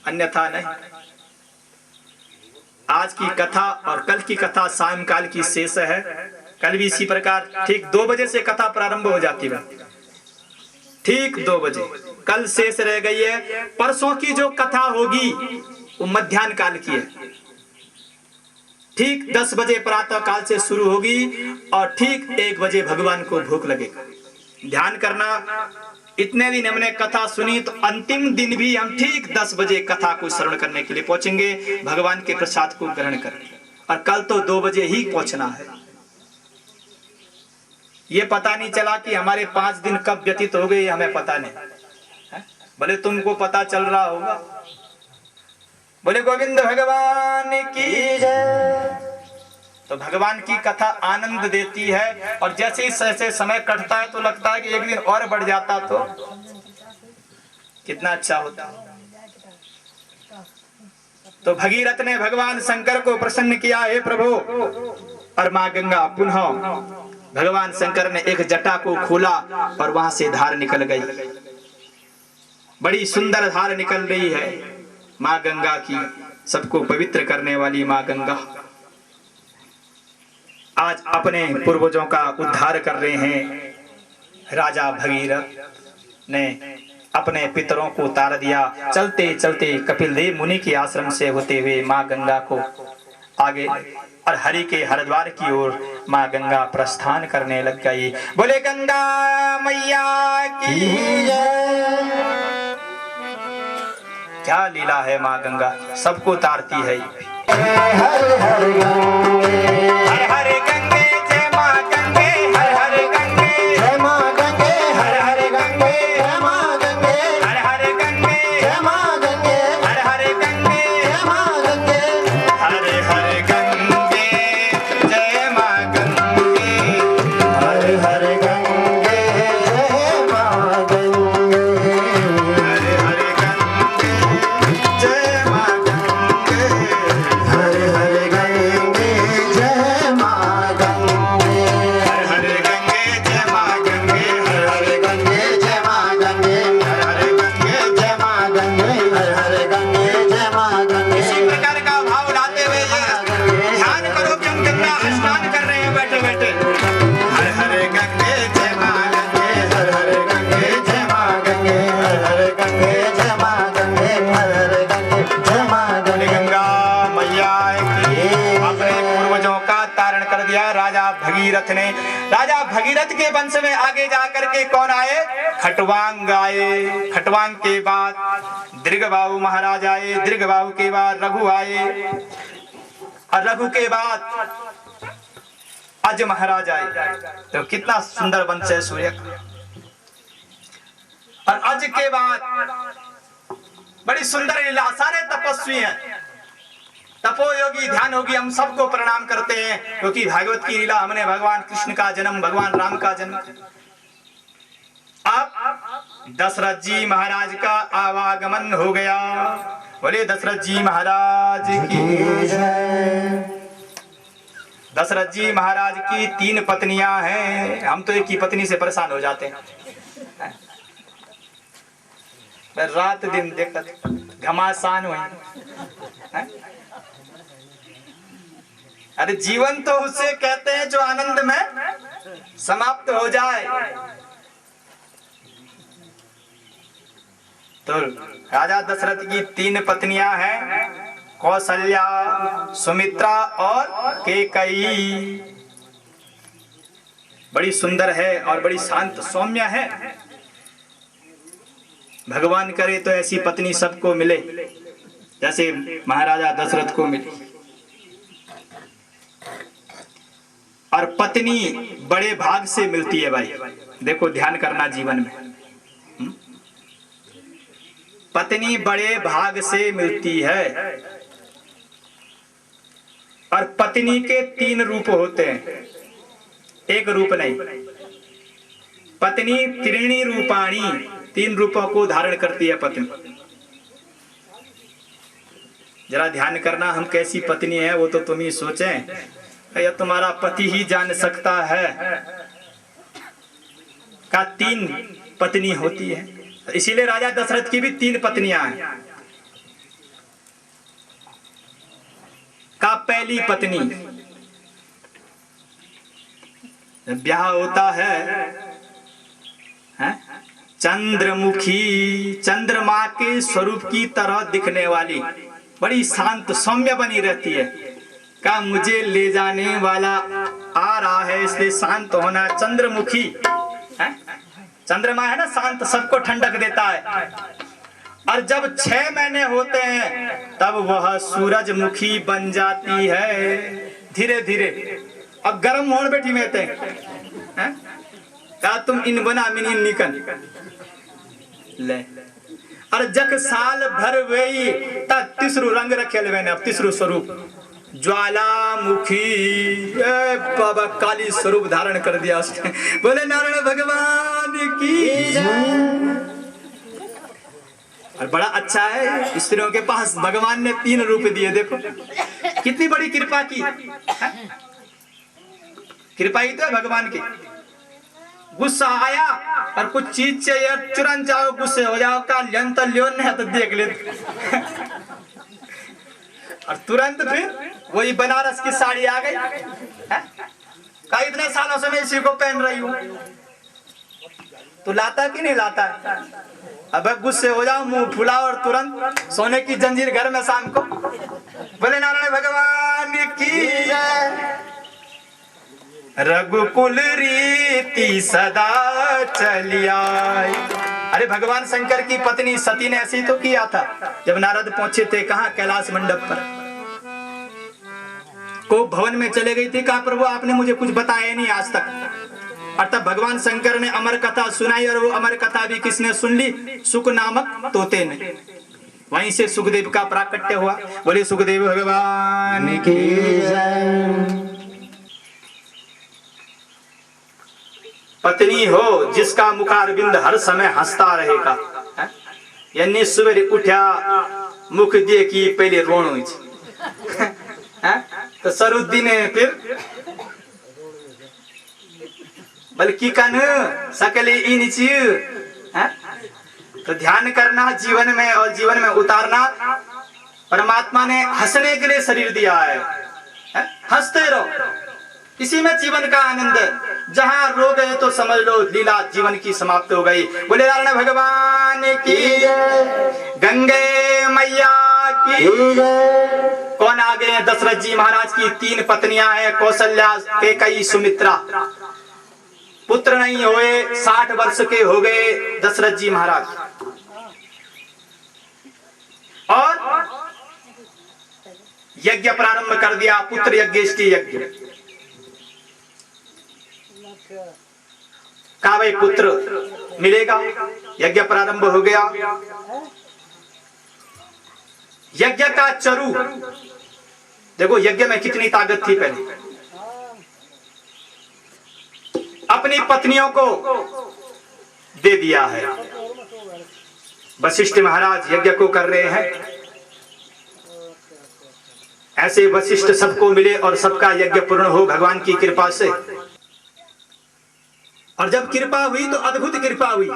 अन्यथा नहीं। आज की कथा और कल की कथा सायंकाल की शेष है। कल भी इसी प्रकार ठीक 2 बजे से कथा प्रारंभ हो जाती है, ठीक 2 बजे। कल शेष रह गई है। परसों की जो कथा होगी वो मध्याह्न काल की है, ठीक 10 बजे प्रातः काल से शुरू होगी और ठीक 1 बजे भगवान को भूख लगेगा। ध्यान करना, इतने दिन हमने कथा सुनी, तो अंतिम दिन भी हम ठीक 10 बजे कथा को श्रवण करने के लिए पहुंचेंगे, भगवान के प्रसाद को ग्रहण करने। और कल तो 2 बजे ही पहुंचना है। ये पता नहीं चला कि हमारे 5 दिन कब व्यतीत हो गए, हमें पता नहीं। भले तुमको पता चल रहा होगा। बोले गोविंद भगवान की जय। तो भगवान की कथा आनंद देती है, और जैसे ही जैसे समय कटता है तो लगता है कि एक दिन और बढ़ जाता तो कितना अच्छा होता। तो भगीरथ ने भगवान शंकर को प्रसन्न किया, हे प्रभु। और मां गंगा पुनः भगवान शंकर ने एक जटा को खोला और वहां से धार निकल गई। बड़ी सुंदर धार निकल रही है मां गंगा की, सबको पवित्र करने वाली मां गंगा आज अपने पूर्वजों का उद्धार कर रहे हैं। राजा भगीरथ ने अपने पितरों को उतार दिया। चलते चलते कपिल देव मुनि के आश्रम से होते हुए मां गंगा को आगे और हरि के हरिद्वार की ओर मां गंगा प्रस्थान करने लग गई। बोले गंगा मैया की जय। क्या लीला है मां गंगा, सबको तारती है। हर हर गंगे, हर हर गंगे जय मां गंगे, हर हर गंगे जय मां गंगे, हर हर गंगे जय मां गंगे, हर हर गंगे जय मां गंगे, हर हर गंगे जय मां गंगे, हर हर गंगे जय मां गंगे, हर हर गंगे, जय मां गंगे, हर हर गंगे जय मां गंगे, हर हर गंगे, जय मां गंगे, हर हर गंगे जय मां गंगे, हर हर गंगे, जय मां गंगे, हर हर गंगे जय मां गंगे, हर हर गंगे, जय मां गंगे। इसी प्रकार का भाव लाते हुए ध्यान करो कि हम गंगा स्नान कर रहे हैं बैठे बैठे। हर हर गंगे जय मां गंगे, हर हर गंगे, जय मां गंगे, हर हर गंगे, जय मां गंगे, हर हर गंगे, जय मां बोले गंगे। गंगा मैया की। अपने पूर्वजों का तारण कर दिया राजा भगीरथ ने। राजा भगीरथ के वंश में आगे जाकर के कौन आए? खटवांग आए। खटवांग के बाद दीर्घबाहु महाराज आए। दीर्घबाहु के बाद रघु आए और रघु के बाद अज महाराज आए। तो कितना सुंदर वंश है सूर्य का। और अज के बाद बड़ी सुंदर लीला, सारे तपस्वी हैं। तपोयोगी, ध्यान योगी हम सबको प्रणाम करते हैं, क्योंकि भागवत की लीला हमने भगवान कृष्ण का जन्म, भगवान राम का जन्म। अब दशरथ जी महाराज का आवागमन हो गया। बोले दशरथ जी महाराज की जय। दशरथ जी महाराज की 3 पत्नियां हैं। हम तो एक ही पत्नी से परेशान हो जाते हैं, रात दिन देखत घमासान हुई। अरे जीवन तो उसे कहते हैं जो आनंद में समाप्त हो जाए। तो राजा दशरथ की 3 पत्नियां हैं, कौशल्या, सुमित्रा और कैकेयी। बड़ी सुंदर है और बड़ी शांत सौम्य है। भगवान करे तो ऐसी पत्नी सबको मिले जैसे महाराजा दशरथ को मिली। और पत्नी बड़े भाग से मिलती है भाई, देखो ध्यान करना जीवन में। पत्नी बड़े भाग से मिलती है। और पत्नी के 3 रूप होते हैं, एक रूप नहीं। पत्नी त्रीणी रूपाणी, 3 रूपों को धारण करती है पत्नी। जरा ध्यान करना, हम कैसी पत्नी है वो तो तुम ही सोचें, या तुम्हारा पति ही जान सकता है। का 3 पत्नी होती है, इसीलिए राजा दशरथ की भी 3 पत्नियां हैं। का पहली पत्नी, ब्याह होता है, चंद्रमुखी, चंद्रमा के स्वरूप की तरह दिखने वाली, बड़ी शांत सौम्य बनी रहती है। का मुझे ले जाने वाला आ रहा है इसलिए शांत होना। चंद्रमुखी है, चंद्रमा है ना शांत, सबको ठंडक देता है। और जब 6 महीने होते हैं तब वह सूरजमुखी बन जाती है धीरे धीरे। अब गर्म होने बैठी में थे का तुम इन बना मिनी निकन ले। और जग साल भर वही ता तीसरू रंग रखे ले मैंने, अब तीसरू स्वरूप ज्वालामुखी, बाबा काली स्वरूप धारण कर दिया उसने। बोले नारायण भगवान की जय। और बड़ा अच्छा है, स्त्रियों के पास भगवान ने 3 रूप दिए। देखो कितनी बड़ी कृपा की, कृपा ही तो है भगवान की। गुस्सा आया और कुछ चीज चाहिए, तुरंत जाओ गुस्से हो जाओ, का लियन तो लियोन नहीं तो देख ले। और तुरंत फिर वही बनारस की साड़ी आ गई। का इतने सालों से मैं इसी को पहन रही हूँ, तो लाता कि नहीं लाता है? अब गुस्से हो जाओ, मुंह फुलाओ और तुरंत सोने की जंजीर घर में शाम को। बोले नारायण भगवान की जय। रघुकुल रीति सदा चली आई। अरे भगवान शंकर की पत्नी सती ने ऐसे तो किया था। जब नारद पहुंचे थे कहाँ, कैलाश मंडप पर, को भवन में चले गई थी। कहा प्रभु आपने मुझे कुछ बताया नहीं आज तक। और तब भगवान शंकर ने अमर कथा सुनाई, और वो अमर कथा भी किसने सुन ली? सुक नामक तोते ने। वहीं से सुखदेव का प्राकट्य हुआ। बोले सुखदेव भगवान की जय। पत्नी हो जिसका मुखारविंद हर समय हंसता रहेगा, यानी सवेरे उठा मुख देखी पहले रोनो तो सरुद्दीन फिर बल्कि कन सकले इन चीज। तो ध्यान करना जीवन में, और जीवन में उतारना। परमात्मा ने हंसने के लिए शरीर दिया है, हंसते रहो, इसी में जीवन का आनंद है। जहां रो गए तो समझ लो लीला जीवन की समाप्त हो गई। बोले नारायण भगवान की जय। गंगे मैया की जय। कौन आ गए? दशरथ जी महाराज की 3 पत्नियां हैं, कौशल्या, कैकेयी, सुमित्रा। पुत्र नहीं हुए, 60 वर्ष के हो गए दशरथ जी महाराज। और यज्ञ प्रारंभ कर दिया, पुत्र यज्ञेष्टि यज्ञ। कहा भाई पुत्र मिलेगा, यज्ञ प्रारंभ हो गया। यज्ञ का चरु देखो यज्ञ में कितनी ताकत थी। पहले अपनी पत्नियों को दे दिया है। वशिष्ठ महाराज यज्ञ को कर रहे हैं, ऐसे वशिष्ठ सबको मिले और सबका यज्ञ पूर्ण हो भगवान की कृपा से। और जब कृपा हुई तो अद्भुत कृपा हुई।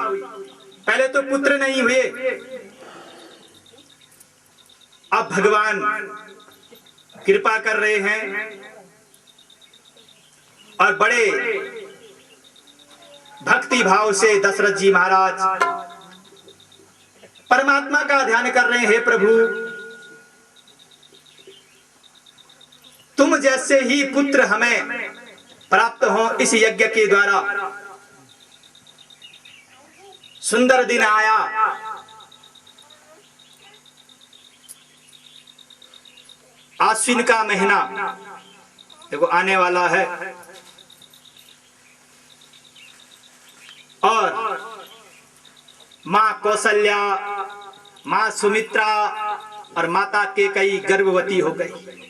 पहले तो पुत्र नहीं हुए, अब भगवान कृपा कर रहे हैं और बड़े भक्ति भाव से दशरथ जी महाराज परमात्मा का ध्यान कर रहे हैं। हे प्रभु, तुम जैसे ही पुत्र हमें प्राप्त हो इस यज्ञ के द्वारा। सुंदर दिन आया, आश्विन का महीना देखो आने वाला है और मां कौशल्या, मां सुमित्रा और माता केकई गर्भवती हो गई।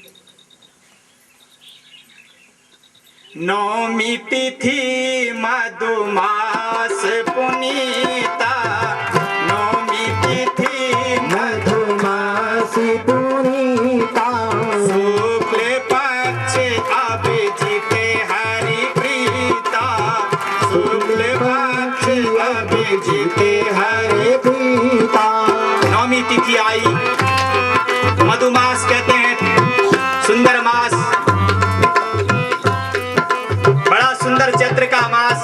नौमी तिथि मधुमास पुनीता, नौमी तिथि मधुमास पुनीता, शुक्ल पक्ष अभिजित हरि प्रीता, शुक्ल पक्ष अभिजित हरि प्रीता। नौमी तिथि आई, मधुमास कहते हैं सुंदर मास, बड़ा सुंदर चैत्र का मास,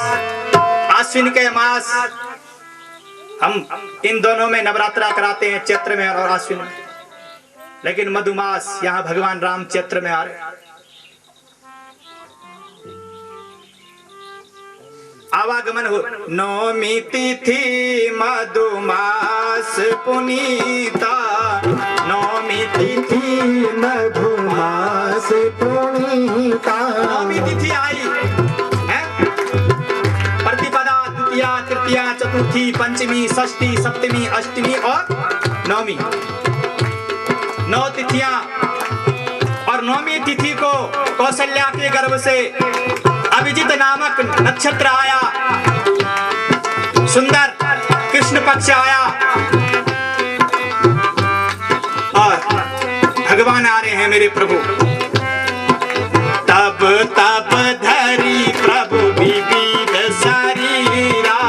आश्विन के मास। हम इन दोनों में नवरात्रा कराते हैं, चैत्र में और आश्विन में, लेकिन मधुमास यहाँ भगवान राम चैत्र में आ रहे। आवागमन हो। नौमी तिथि मधुमास पुनीता, नौमी तिथि मधुमास पुनीता। नौमी तिथि आई है, प्रतिपदा, द्वितीया, तृतीया, चतुर्थी, पंचमी, षष्ठी, सप्तमी, अष्टमी और नौमी, 9 तिथियां। और नौमी तिथि को कौशल्या के गर्भ से अभिजित नामक नक्षत्र आया, सुंदर कृष्ण पक्ष आया और भगवान आ रहे हैं मेरे प्रभु। तब तब धरी प्रभु विविध शरीरा,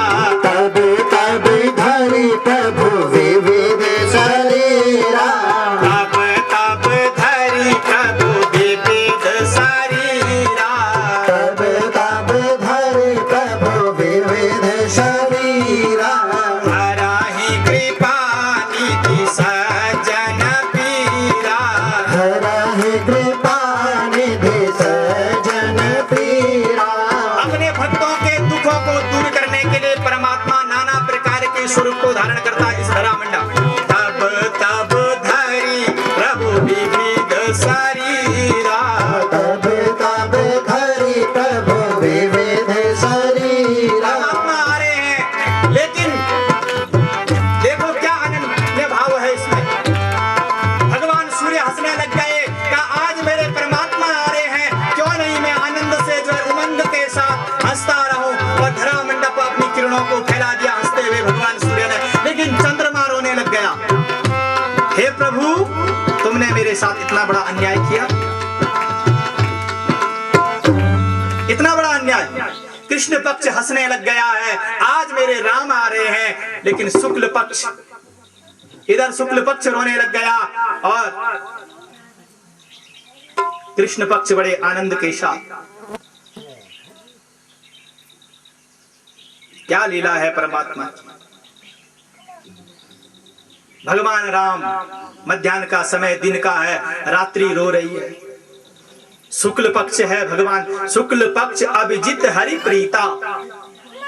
तब तब धरि प्रभु विविध शरीरा, तब तब धरी प्रभु विविध शरीरा, तब तब धरि प्रभु विविध शरीरा। हराहि कृपा निधि सज्जन पीरा, हरहि कृपा निधि सज्जन पीरा। अपने भक्तों के दुखों को दूर करने के लिए परमात्मा नाना प्रकार के स्वरूप को धारण करता है इस धरा मंडा। तब तब धरी प्रभु विविध शरीरा, तब तब धरि प्रभु विविध शरीरा। परमात्मा आ रहे हैं, लेकिन देखो क्या अनन्य भाव है इसमें। भगवान सूर्य हंसने लग गए, कहा आज मेरे परमात्मा आ रहे हैं, क्यों नहीं मैं आनंद से जो है उमंग के साथ हंसता रहूं। और धरा मंडप अपनी किरणों को फैला दिया हंसते हुए भगवान सूर्य ने, लेकिन चंद्रमा रोने लग गया। हे प्रभु, तुमने मेरे साथ इतना बड़ा अन्याय किया, इतना बड़ा अन्याय। कृष्ण पक्ष हंसने लग गया है, आज मेरे राम आ रहे हैं, लेकिन शुक्ल पक्ष, इधर शुक्ल पक्ष रोने लग गया और कृष्ण पक्ष बड़े आनंद के साथ। क्या लीला है परमात्मा की। भगवान राम, मध्याह्न का समय दिन का है, रात्रि रो रही है, शुक्ल पक्ष है, भगवान शुक्ल पक्ष अभिजित हरि प्रीता,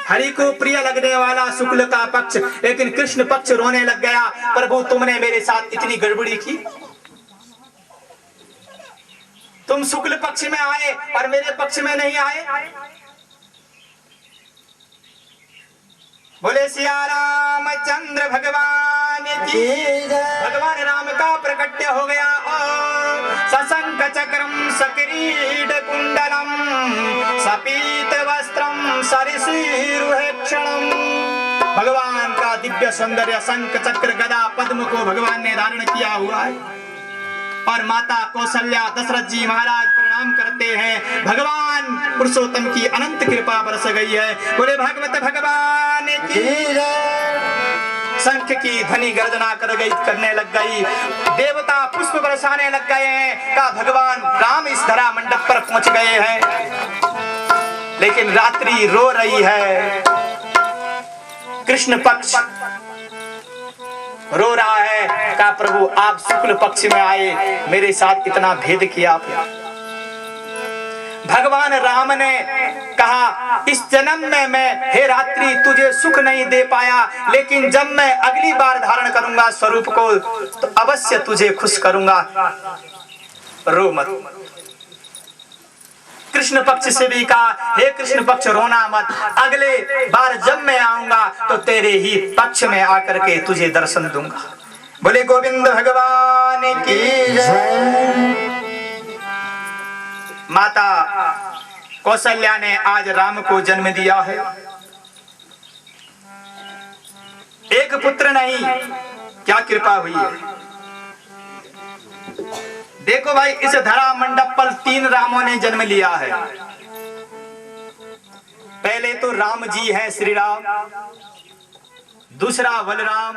हरि को प्रिय लगने वाला शुक्ल का पक्ष, लेकिन कृष्ण पक्ष रोने लग गया। प्रभु, तुमने मेरे साथ इतनी गड़बड़ी की, तुम शुक्ल पक्ष में आए और मेरे पक्ष में नहीं आए। बोले सिया रामचंद्र भगवान की। भगवान राम का प्रकट्य हो गया और सशंख चक्र किरीट कुंडलम सपीत वस्त्रम सरिसीरुहेक्षणम। भगवान का दिव्य सौंदर्य शंख चक्र गदा पद्म को भगवान ने धारण किया हुआ है। और माता कौशल्या दशरथ जी महाराज प्रणाम करते हैं। भगवान पुरुषोत्तम की अनंत कृपा बरस गई है। बोले भागवत भगवान की। शंख की ध्वनि गर्जना करने लग गई। देवता पुष्प बरसाने लग गए हैं। का भगवान राम इस धरा मंडप पर पहुंच गए हैं। लेकिन रात्रि रो रही है। कृष्ण पक्ष रो रहा है। का प्रभु आप शुक्ल पक्ष में आए, मेरे साथ इतना भेद किया आपने। भगवान राम ने कहा इस जन्म में मैं हे रात्रि तुझे सुख नहीं दे पाया, लेकिन जब मैं अगली बार धारण करूंगा स्वरूप को तो अवश्य तुझे खुश करूंगा, रो मत। कृष्ण पक्ष से भी कहा हे कृष्ण पक्ष रोना मत, अगले बार जब मैं आऊंगा तो तेरे ही पक्ष में आकर के तुझे दर्शन दूंगा। बोले गोविंद भगवान की जय। माता कौशल्या ने आज राम को जन्म दिया है। एक पुत्र नहीं, क्या कृपा हुई है। देखो भाई इस धरा मंडप पर 3 रामों ने जन्म लिया है। पहले तो राम जी है श्री राम, दूसरा बलराम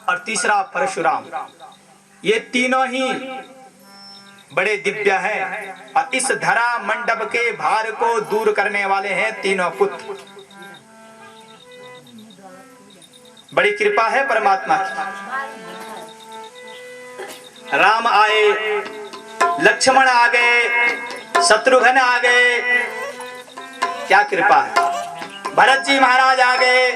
और तीसरा परशुराम। ये तीनों ही बड़े दिव्य हैं और इस धरा मंडप के भार को दूर करने वाले हैं तीनों पुत्र। बड़ी कृपा है परमात्मा की। राम आए, लक्ष्मण आ गए, शत्रुघ्न आ गए, क्या कृपा है। भरत जी महाराज आ गए।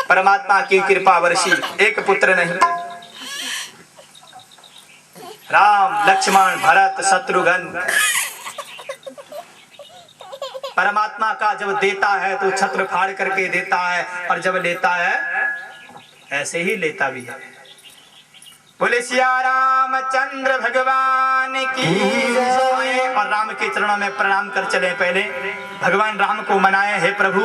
परमात्मा की कृपा वर्षी, एक पुत्र नहीं। राम लक्ष्मण भरत शत्रुघ्न। परमात्मा का जब देता है तो छत्र फाड़ करके देता है और जब लेता है ऐसे ही लेता भी है। बोले सिया रामचंद्र भगवान की जय। और राम के चरणों में प्रणाम कर चले। पहले भगवान राम को मनाए, हे प्रभु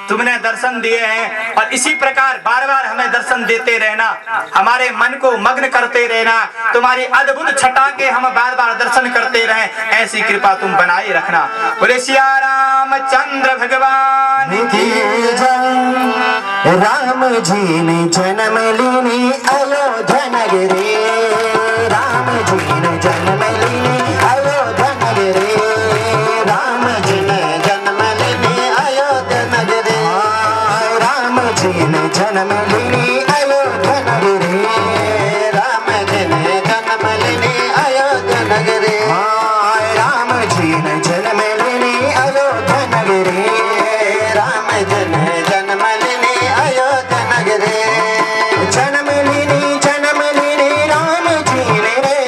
तुमने दर्शन दिए हैं और इसी प्रकार बार बार हमें दर्शन देते रहना, हमारे मन को मग्न करते रहना, तुम्हारी अद्भुत छटा के हम बार बार दर्शन करते रहें, ऐसी कृपा तुम बनाए रखना। बोले सिया रामचंद्र भगवान की जय। राम जी ने जन्म लीनी अयोध्या नगरी, राम जी ने जन्म लीनी अयोध्या नगरी, राम जी ने जन्म लीनी अयोध्या नगरी, राम जी ने जन्म लीनी अयोध्या नगरी, राम जी ने जन्म लीनी अयोध्या नगरी, राम जी ने जन्म लीनी अयोध्या नगरी, राम जी ने जन्म लीनी अयोध्या नगरी। जन्म लीनी राम जी ने रे,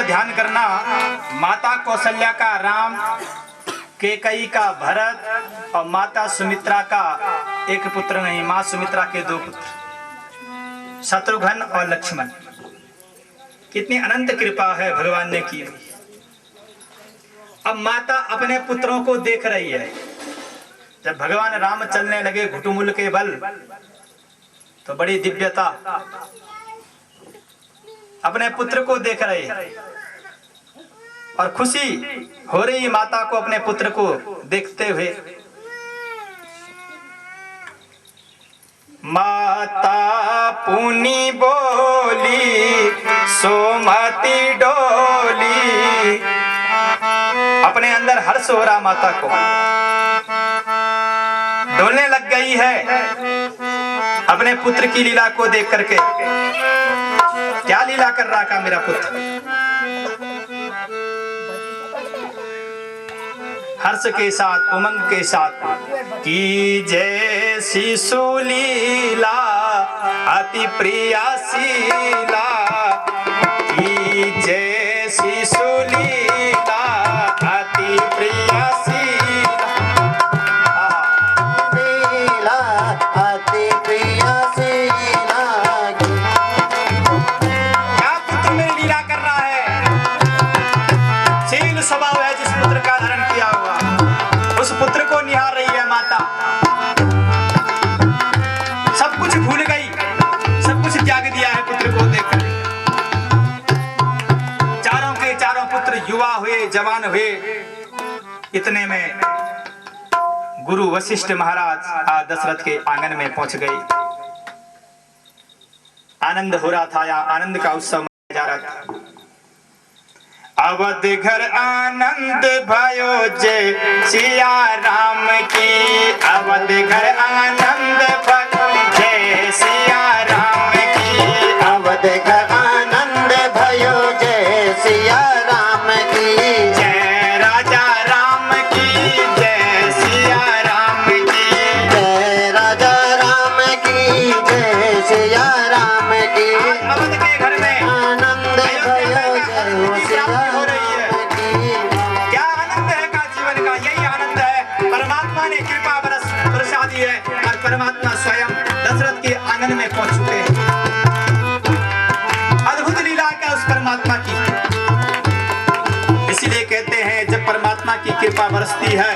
ध्यान करना, माता कौशल्या का राम, केकई का भरत और माता सुमित्रा का एक पुत्र नहीं, मां सुमित्रा के 2 पुत्र, शत्रुघ्न और लक्ष्मण। कितनी अनंत कृपा है भगवान ने की। अब माता अपने पुत्रों को देख रही है। जब भगवान राम चलने लगे घुटुमुल के बल, तो बड़ी दिव्यता, अपने पुत्र को देख रहे हैं और खुशी हो रही माता को अपने पुत्र को देखते हुए। माता पुनि बोली सोमती डोली, अपने अंदर हर्ष हो रहा, माता को डोलने लग गई है अपने पुत्र की लीला को देख करके। क्या लीला कर रहा का मेरा पुत्र, हर्ष के साथ, उमंग के साथ। की जय शिशु लीला अति प्रियाशीला, की जय शिशु लीला अति प्रियाशीला, लीला अति प्रियाशीला। क्या पुत्र में लीला कर रहा है? शील स्वभाव है जिस पुत्र का धारण किया हुआ, उस पुत्र को निहार रही है माता। सब कुछ भूल गई, सब कुछ त्याग दिया है पुत्र को देखकर। चारों के चारों पुत्र युवा हुए, जवान हुए। इतने में गुरु वशिष्ठ महाराज दशरथ के आंगन में पहुंच गए। आनंद हो रहा था, या आनंद का उत्सव मनाया जा रहा था। अवध घर आनंद भयो जय सिया राम की, अवध घर आनंद भयो जय सिया राम की, अवध घर आनंद भयो जय सिया राम की, जय राजा राम की, जय सिया राम की, जय राजा राम की, जय सिया राम की। अवध के घर में आनंद भयो जय सिया हो रही है। क्या आनंद है का जीवन का, यही आनंद है। परमात्मा ने कृपा बरसा दी है और परमात्मा स्वयं दशरथ के आंगन में पहुंच चुके हैं। अद्भुत लीला क्या उस परमात्मा की। इसीलिए कहते हैं जब परमात्मा की कृपा बरसती है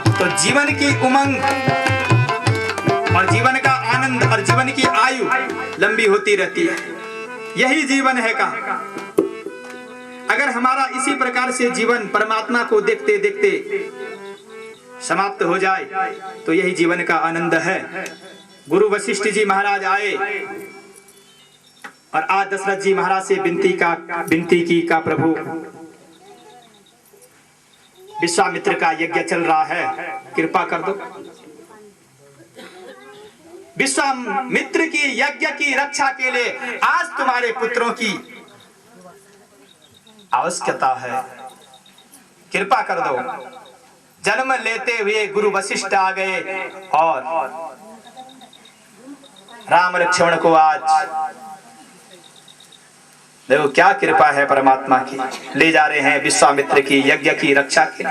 तो जीवन की उमंग और जीवन का आनंद और जीवन की आयु लंबी होती रहती है। यही जीवन है का। अगर हमारा इसी प्रकार से जीवन परमात्मा को देखते देखते समाप्त हो जाए तो यही जीवन का आनंद है। गुरु वशिष्ठ जी महाराज आए और आज दशरथ जी महाराज से विनती की का प्रभु विश्वामित्र का यज्ञ चल रहा है, कृपा कर दो। विश्वामित्र की यज्ञ की रक्षा के लिए आज तुम्हारे पुत्रों की आवश्यकता है, कृपा कर दो। जन्म लेते हुए गुरु वशिष्ठ आ गए और राम लक्ष्मण को आज देखो क्या कृपा है परमात्मा की, ले जा रहे हैं विश्वामित्र की यज्ञ की रक्षा के।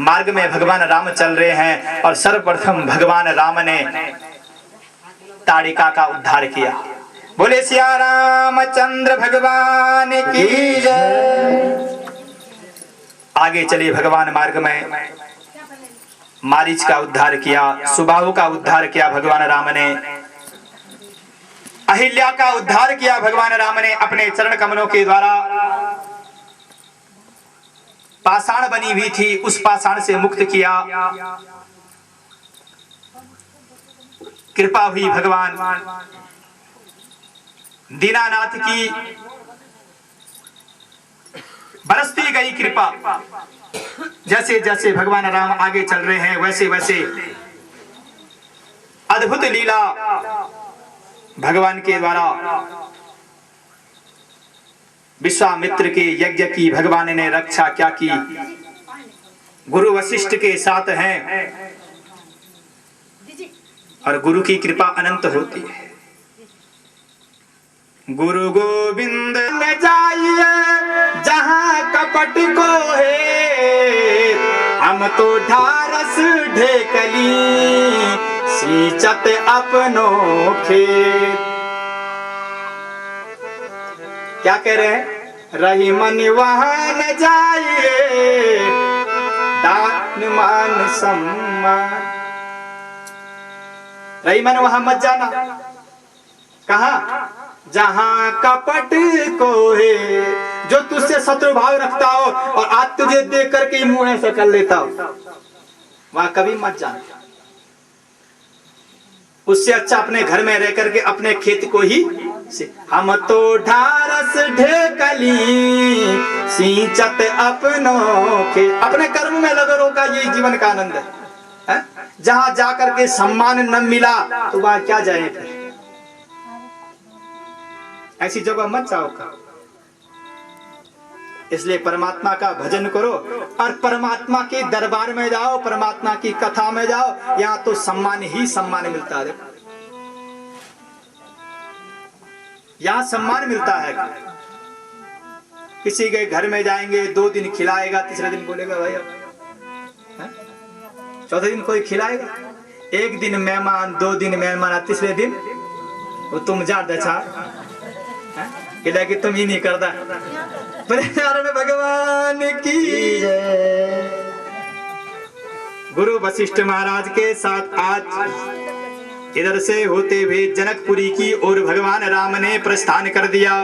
मार्ग में भगवान राम चल रहे हैं और सर्वप्रथम भगवान राम ने ताड़िका का उद्धार किया। बोले सिया रामचंद्र भगवान की जय। आगे चले भगवान मार्ग में मारीच का उद्धार किया, सुबाहु का उद्धार किया भगवान राम ने, अहिल्या का उद्धार किया भगवान राम ने अपने चरण कमलों के द्वारा। पाषाण बनी हुई थी उस पाषाण से मुक्त किया। कृपा हुई भगवान दीनानाथ की, बरसती गई कृपा। जैसे जैसे भगवान राम आगे चल रहे हैं वैसे वैसे अद्भुत लीला भगवान के द्वारा विश्वामित्र के यज्ञ की भगवान ने रक्षा क्या की। गुरु वशिष्ठ के साथ हैं और गुरु की कृपा अनंत होती है। गुरु गोविंद में जाइए जहां कपट को है, हम तो ढारस ढेकली सींचत अपनों खेत। क्या कह रहे हैं? रही मन वहां न जाइए, दान मान सम्मान। रही मन वहां मत जाना। कहा? जहां कपट को है, जो तुझसे शत्रु भाव रखता हो और आज तुझे देख करके मुंह ऐसा कर लेता हो, वहां कभी मत जाना। उससे अच्छा अपने घर में रह करके अपने खेत को ही हम तो ढारस ढेकली सींचत अपनों के। अपने कर्म में लगे रहो का ये जीवन का आनंद है। जहां जाकर के सम्मान न मिला तो वहां क्या जाए फिर? ऐसी जगह मत जाओ का। इसलिए परमात्मा का भजन करो और परमात्मा के दरबार में जाओ, परमात्मा की कथा में जाओ। यहाँ तो सम्मान ही सम्मान मिलता है। यहाँ सम्मान मिलता है। किसी के घर में जाएंगे, 2 दिन खिलाएगा, तीसरे दिन बोलेगा भाई अब, चौथे दिन कोई खिलाएगा। 1 दिन मेहमान, 2 दिन मेहमान, तीसरे दिन वो तुम जा दचा कि तुम ही नहीं करता। भगवान की गुरु वशिष्ठ महाराज के साथ आज इधर से होते हुए जनकपुरी की ओर भगवान राम ने प्रस्थान कर दिया।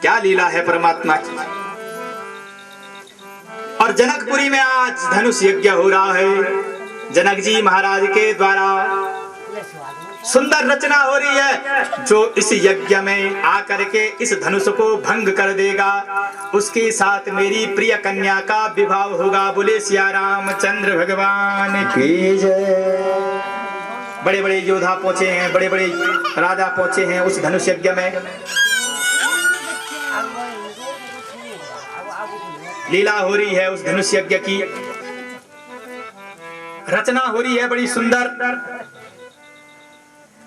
क्या लीला है परमात्मा की। और जनकपुरी में आज धनुष यज्ञ हो रहा है। जनक जी महाराज के द्वारा सुंदर रचना हो रही है। जो इस यज्ञ में आकर के इस धनुष को भंग कर देगा, उसके साथ मेरी प्रिय कन्या का विवाह होगा। बोले सिया रामचंद्र भगवान की जय। बड़े बड़े योद्धा पहुंचे हैं, बड़े बड़े राजा पहुंचे हैं उस धनुष यज्ञ में। लीला हो रही है उस धनुष यज्ञ की, रचना हो रही है बड़ी सुंदर।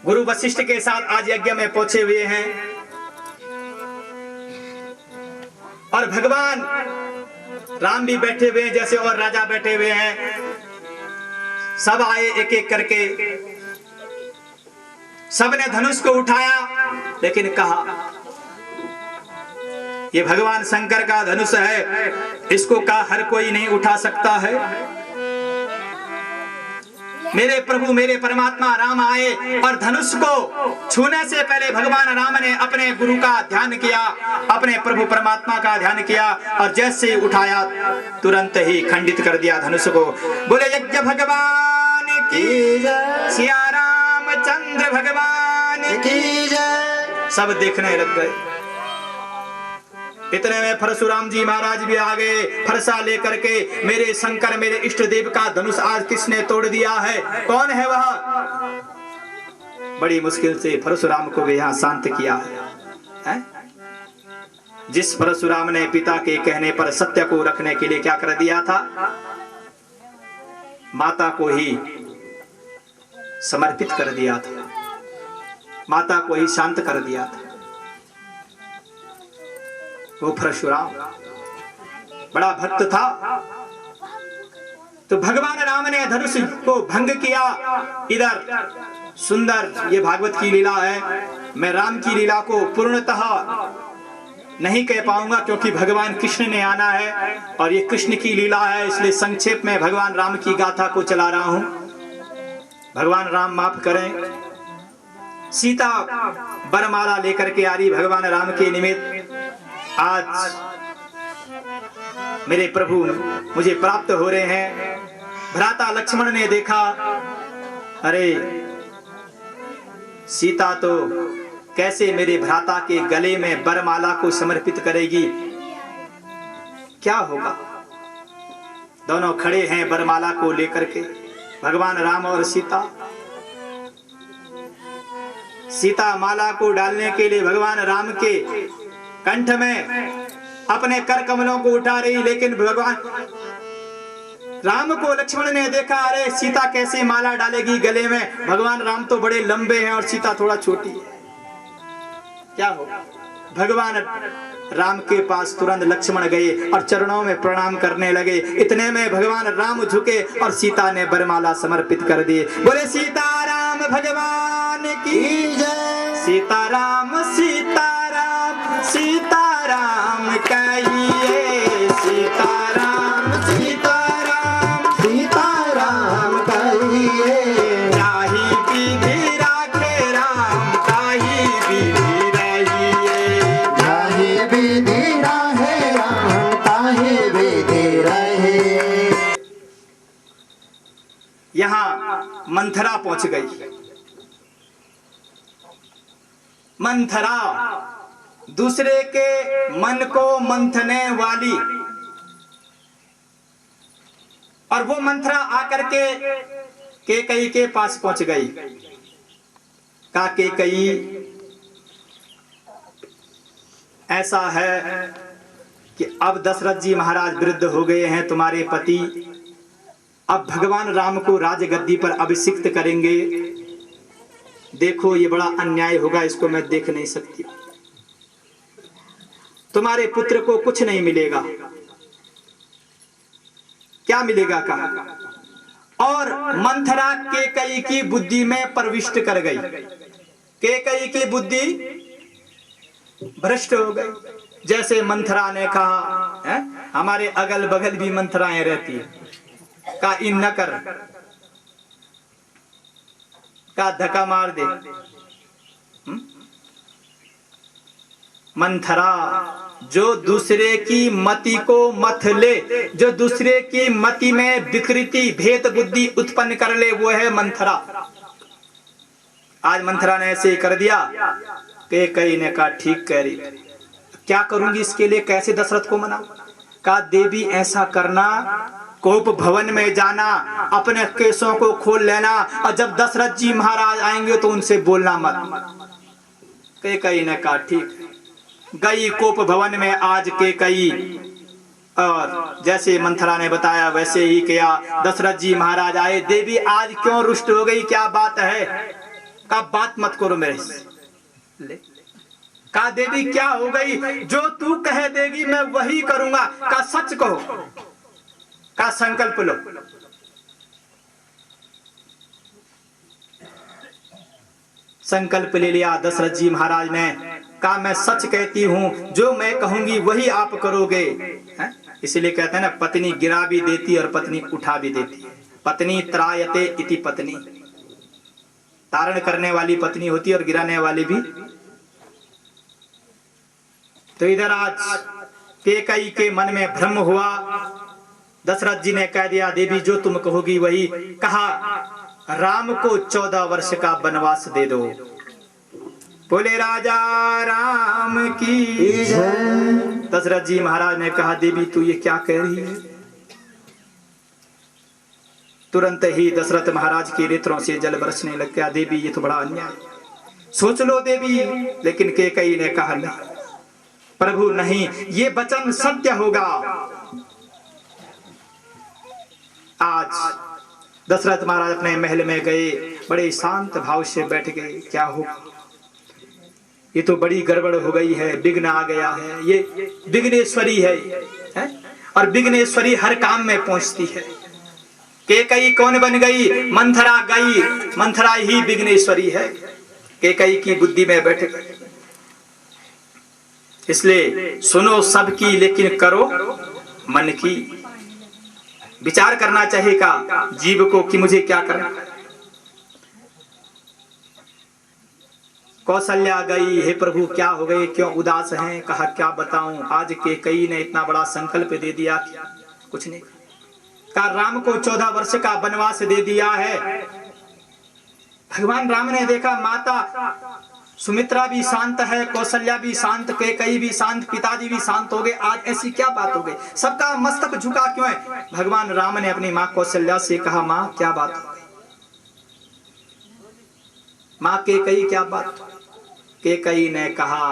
गुरु वशिष्ठ के साथ आज यज्ञ में पहुंचे हुए हैं और भगवान राम भी बैठे हुए हैं जैसे, और राजा बैठे हुए हैं। सब आए एक एक करके, सबने धनुष को उठाया, लेकिन कहा ये भगवान शंकर का धनुष है, इसको का हर कोई नहीं उठा सकता है। मेरे प्रभु मेरे परमात्मा राम आए और धनुष को छूने से पहले भगवान राम ने अपने गुरु का ध्यान किया, अपने प्रभु परमात्मा का ध्यान किया और जैसे उठाया तुरंत ही खंडित कर दिया धनुष को। बोले यज्ञ भगवान की जय, सिया रामचंद्र भगवान की जय। सब देखने लग गए। इतने में परशुराम जी महाराज भी आ गए, फरसा लेकर के। मेरे शंकर मेरे इष्ट देव का धनुष आज किसने तोड़ दिया है? कौन है वह? बड़ी मुश्किल से परशुराम को भी यहाँ शांत किया है। जिस परशुराम ने पिता के कहने पर सत्य को रखने के लिए क्या कर दिया था? माता को ही समर्पित कर दिया था, माता को ही शांत कर दिया था। वो परशुराम बड़ा भक्त था। तो भगवान राम ने धनुष को भंग किया। इधर सुंदर ये भागवत की लीला है। मैं राम की लीला को पूर्णतः नहीं कह पाऊंगा क्योंकि भगवान कृष्ण ने आना है और ये कृष्ण की लीला है, इसलिए संक्षेप में भगवान राम की गाथा को चला रहा हूं। भगवान राम माफ करें। सीता बरमाला लेकर के आ रही भगवान राम के निमित्त। आज मेरे प्रभु मुझे प्राप्त हो रहे हैं। भ्राता लक्ष्मण ने देखा, अरे सीता तो कैसे मेरे भ्राता के गले में बरमाला को समर्पित करेगी, क्या होगा? दोनों खड़े हैं बरमाला को लेकर के, भगवान राम और सीता। सीता माला को डालने के लिए भगवान राम के कंठ में अपने कर कमलों को उठा रही, लेकिन भगवान राम को लक्ष्मण ने देखा, अरे सीता कैसे माला डालेगी गले में, भगवान राम तो बड़े लंबे हैं और सीता थोड़ा छोटी है, क्या हो। भगवान राम के पास तुरंत लक्ष्मण गए और चरणों में प्रणाम करने लगे। इतने में भगवान राम झुके और सीता ने वरमाला समर्पित कर दी। बोले सीताराम भगवान की जय। सीताराम सीताराम सीताराम कहिए, सीताराम सीताराम सीताराम कहिए। ताहि विधि राखे राम, ताहि विधि रहिए। ताहि विधि राहे राम, ताहि विधि रहे। यहाँ मंथरा पहुंच गई। मंथरा दूसरे के मन को मंथने वाली, और वो मंथरा आकर के केकई के पास पहुंच गई। का केकई, ऐसा है कि अब दशरथ जी महाराज वृद्ध हो गए हैं, तुम्हारे पति अब भगवान राम को राजगद्दी पर अभिषिक्त करेंगे। देखो ये बड़ा अन्याय होगा, इसको मैं देख नहीं सकती। तुम्हारे पुत्र को कुछ नहीं मिलेगा। क्या मिलेगा कहा। और मंथरा केकई की बुद्धि में प्रविष्ट कर गई। केकई की बुद्धि भ्रष्ट हो गई। जैसे मंथरा ने कहा है? हमारे अगल बगल भी मंथराएं रहती है, का इन न कर, का धक्का मार दे। मंथरा जो दूसरे की मति को मथ ले, जो दूसरे की मति में विकृति भेद बुद्धि उत्पन्न कर ले, वो है मंथरा। आज मंथरा ने ऐसे ही कर दिया। केकई ने कहा ठीक कह रही, क्या करूंगी इसके लिए, कैसे दशरथ को मना। कहा देवी ऐसा करना, कोप भवन में जाना, अपने केसों को खोल लेना, और जब दशरथ जी महाराज आएंगे तो उनसे बोलना मत। केकई ने कहा ठीक। गई कोप भवन में आज केकई, और जैसे मंथरा ने बताया वैसे ही किया। दशरथ जी महाराज आए। देवी आज क्यों रुष्ट हो गई, क्या बात है। का बात मत करो मेरे से। का देवी क्या हो गई, जो तू कह देगी मैं वही करूंगा। का सच कहो, का संकल्प लो। संकल्प ले लिया दशरथ जी महाराज ने। कहा मैं सच कहती हूं, जो मैं कहूंगी वही आप करोगे। इसलिए कहते हैं ना, पत्नी गिरा भी देती और पत्नी उठा भी देती है। पत्नी त्रायते इति पत्नी, तारण करने वाली पत्नी होती है और गिराने वाली भी। तो इधर आज केकई के मन में भ्रम हुआ। दशरथ जी ने कह दिया देवी जो तुम कहोगी वही। कहा राम को 14 वर्ष का वनवास दे दो। बोले राजा राम की जय। दशरथ जी महाराज ने कहा देवी तू ये क्या कह रही है। तुरंत ही दशरथ महाराज के नेत्रों से जल बरसने लग गया। देवी ये तो बड़ा अन्याय, सोच लो देवी। लेकिन केकई ने कहा नहीं प्रभु नहीं, ये वचन सत्य होगा। आज दशरथ महाराज अपने महल में गए, बड़े शांत भाव से बैठ गए। क्या होगा, ये तो बड़ी गड़बड़ हो गई है, विघ्न आ गया है। ये विघ्नेश्वरी है, और विघ्नेश्वरी हर काम में पहुंचती है। केकई कौन बन गई, मंथरा गई। मंथरा ही विघ्नेश्वरी है, केकई की बुद्धि में बैठ गई। इसलिए सुनो सबकी लेकिन करो मन की। विचार करना चाहिए का जीव को कि मुझे क्या करना। कौशल्या गई, हे प्रभु क्या हो गए, क्यों उदास हैं। कहा क्या बताऊं, आज केकई ने इतना बड़ा संकल्प दे दिया, कुछ नहीं। कहा राम को 14 वर्ष का वनवास दे दिया है। भगवान राम ने देखा माता सुमित्रा भी शांत है, कौशल्या भी शांत, केकई भी शांत, पिताजी भी शांत हो गए। आज ऐसी क्या बात हो गई, सबका मस्तक झुका क्यों है। भगवान राम ने अपनी माँ कौशल्या से कहा माँ क्या बात हो गई। माँ केकई क्या बात। केकई ने कहा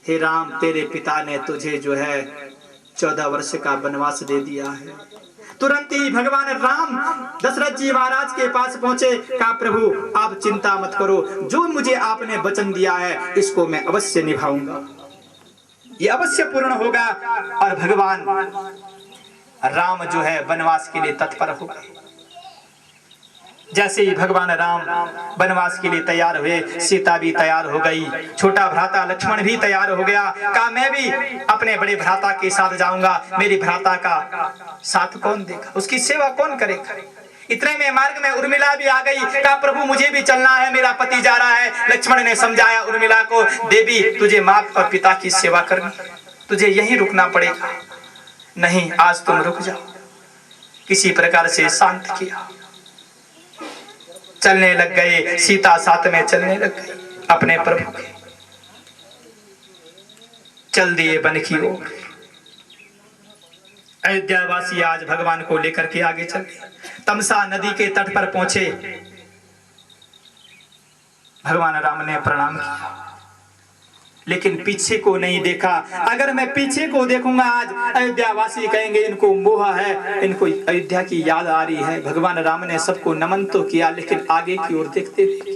हे राम तेरे पिता ने तुझे जो है 14 वर्ष का वनवास दे दिया है। तुरंत ही भगवान राम दशरथ जी महाराज के पास पहुंचे। कहा प्रभु आप चिंता मत करो, जो मुझे आपने वचन दिया है इसको मैं अवश्य निभाऊंगा, ये अवश्य पूर्ण होगा। और भगवान राम जो है वनवास के लिए तत्पर हो गए। जैसे ही भगवान राम वनवास के लिए तैयार हुए, सीता भी तैयार हो गई, छोटा भ्राता लक्ष्मण भी तैयार हो गया। कहा मैं भी अपने बड़े भ्राता के साथ जाऊंगा, मेरी भ्राता का साथ कौन देगा, उसकी सेवा कौन करेगा। इतने में मार्ग में उर्मिला भी आ गई। कहा प्रभु मुझे भी चलना है, मेरा पति जा रहा है। लक्ष्मण ने समझाया उर्मिला को, देवी तुझे माँ और पिता की सेवा करनी, तुझे यहीं रुकना पड़ेगा। नहीं आज तुम रुक जाओ। किसी प्रकार से शांत किया, चलने लग गए। सीता साथ में चलने लग गई अपने प्रभु के। चल दिए वन की ओर। अयोध्यावासी आज भगवान को लेकर के आगे चले। तमसा नदी के तट पर पहुंचे। भगवान राम ने प्रणाम किया, लेकिन पीछे को नहीं देखा। अगर मैं पीछे को देखूंगा आज अयोध्यावासी कहेंगे इनको मोह है, इनको अयोध्या की याद आ रही है। भगवान राम ने सबको नमन तो किया, लेकिन आगे की ओर देखते देखते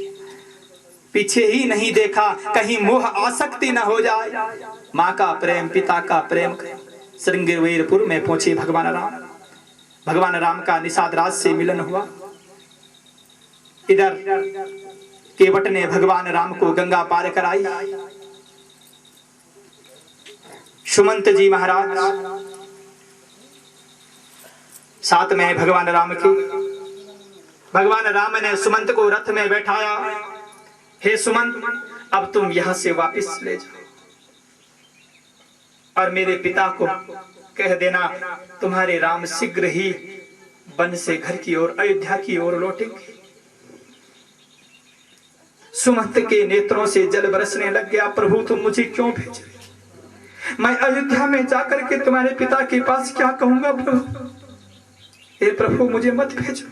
पीछे ही नहीं देखा, कहीं मोह आसक्ति न हो जाए। माँ का प्रेम, पिता का प्रेम। श्रृंगेरपुर में पहुंचे भगवान राम। भगवान राम का निषाद राज से मिलन हुआ। इधर केवट ने भगवान राम को गंगा पार कराई। सुमंत जी महाराज साथ में भगवान राम के। भगवान राम ने सुमंत को रथ में बैठाया। हे सुमंत अब तुम यहां से वापस ले जाओ और मेरे पिता को कह देना तुम्हारे राम शीघ्र ही वन से घर की ओर अयोध्या की ओर लौटेंगे। सुमंत के नेत्रों से जल बरसने लग गया। प्रभु तुम मुझे क्यों भेजे? मैं अयोध्या में जाकर के तुम्हारे पिता के पास क्या कहूंगा प्रभु? हे प्रभु मुझे मत भेजो,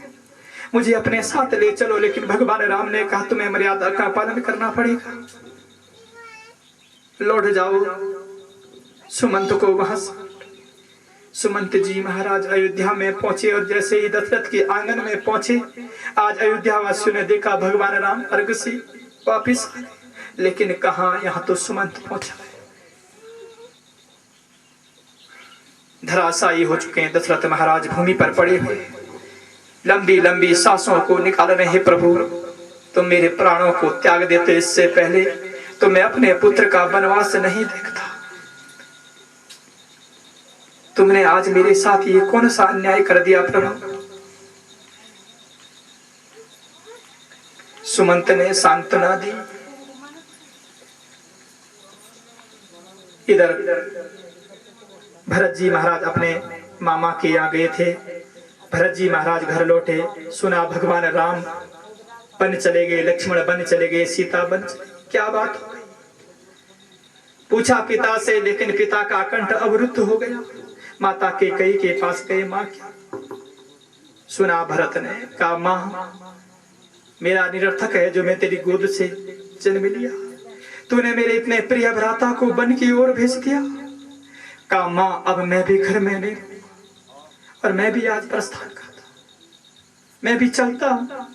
मुझे अपने साथ ले चलो। लेकिन भगवान राम ने कहा तुम्हें मर्यादा का पालन करना पड़ेगा, लौट जाओ। सुमंत को वहां सुमंत जी महाराज अयोध्या में पहुंचे और जैसे ही दशरथ के आंगन में पहुंचे, आज अयोध्या वासियों ने देखा भगवान राम अर्घ से वापिस आए। लेकिन कहा यहाँ तो सुमंत पहुंचा है। धराशायी हो चुके हैं। दशरथ महाराज भूमि पर पड़े हुए लंबी लंबी सांसों को निकाल रहे हैं। प्रभु तुम मेरे प्राणों को त्याग देते इससे पहले तो मैं अपने पुत्र का वनवास नहीं देखता। तुमने आज मेरे साथ ये कौन सा अन्याय कर दिया प्रभु? सुमंत ने सांत्वना दी। इधर भरत जी महाराज अपने मामा के यहाँ गए थे। भरत जी महाराज घर लौटे, सुना भगवान राम वन चले गए, लक्ष्मण वन चले गए, सीता वन चले। क्या बात हो गई? पूछा पिता से, लेकिन पिता का कंठ अवरुद्ध हो गया। माता के कई के पास गए, माँ क्या? सुना भरत ने, कहा माँ मेरा निरर्थक है जो मैं तेरी गोद से जन्म लिया। तूने मेरे इतने प्रिय भ्राता को वन की ओर भेज दिया। कहा माँ अब मैं भी घर में नहीं और मैं भी आज प्रस्थान करता, मैं भी चलता हूँ।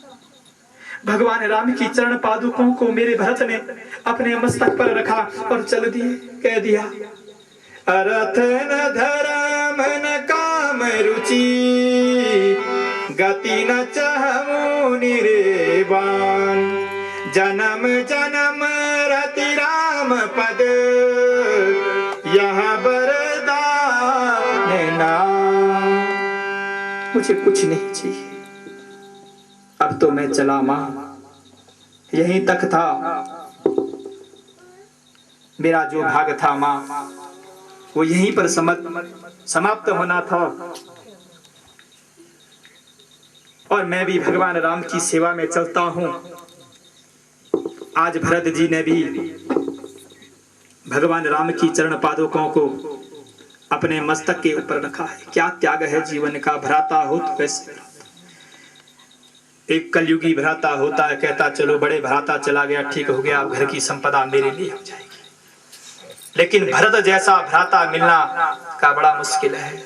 भगवान राम की चरण पादुकों को मेरे भरत ने अपने मस्तक पर रखा और चल दिए। कह दिया अर्थ न धर्म न काम रुचि, गति न चाहूं निर्वाण, जन्म जन्म रति राम पद, यह वरदान नाम। मुझे कुछ नहीं चाहिए, अब तो मैं चला माँ, यहीं तक था मेरा जो भाग था माँ, वो यहीं पर समाप्त होना था। और मैं भी भगवान राम की सेवा में चलता हूं। आज भरत जी ने भी भगवान राम की चरण पादुकों को अपने मस्तक के ऊपर रखा है। क्या त्याग है जीवन का। भ्राता हो तो कैसे भ्राता? एक कलयुगी भ्राता होता है, कहता चलो बड़े भ्राता चला गया, ठीक हो गया, अब घर की संपदा मेरे लिए हो जाएगी। लेकिन भरत जैसा भ्राता मिलना का बड़ा मुश्किल है।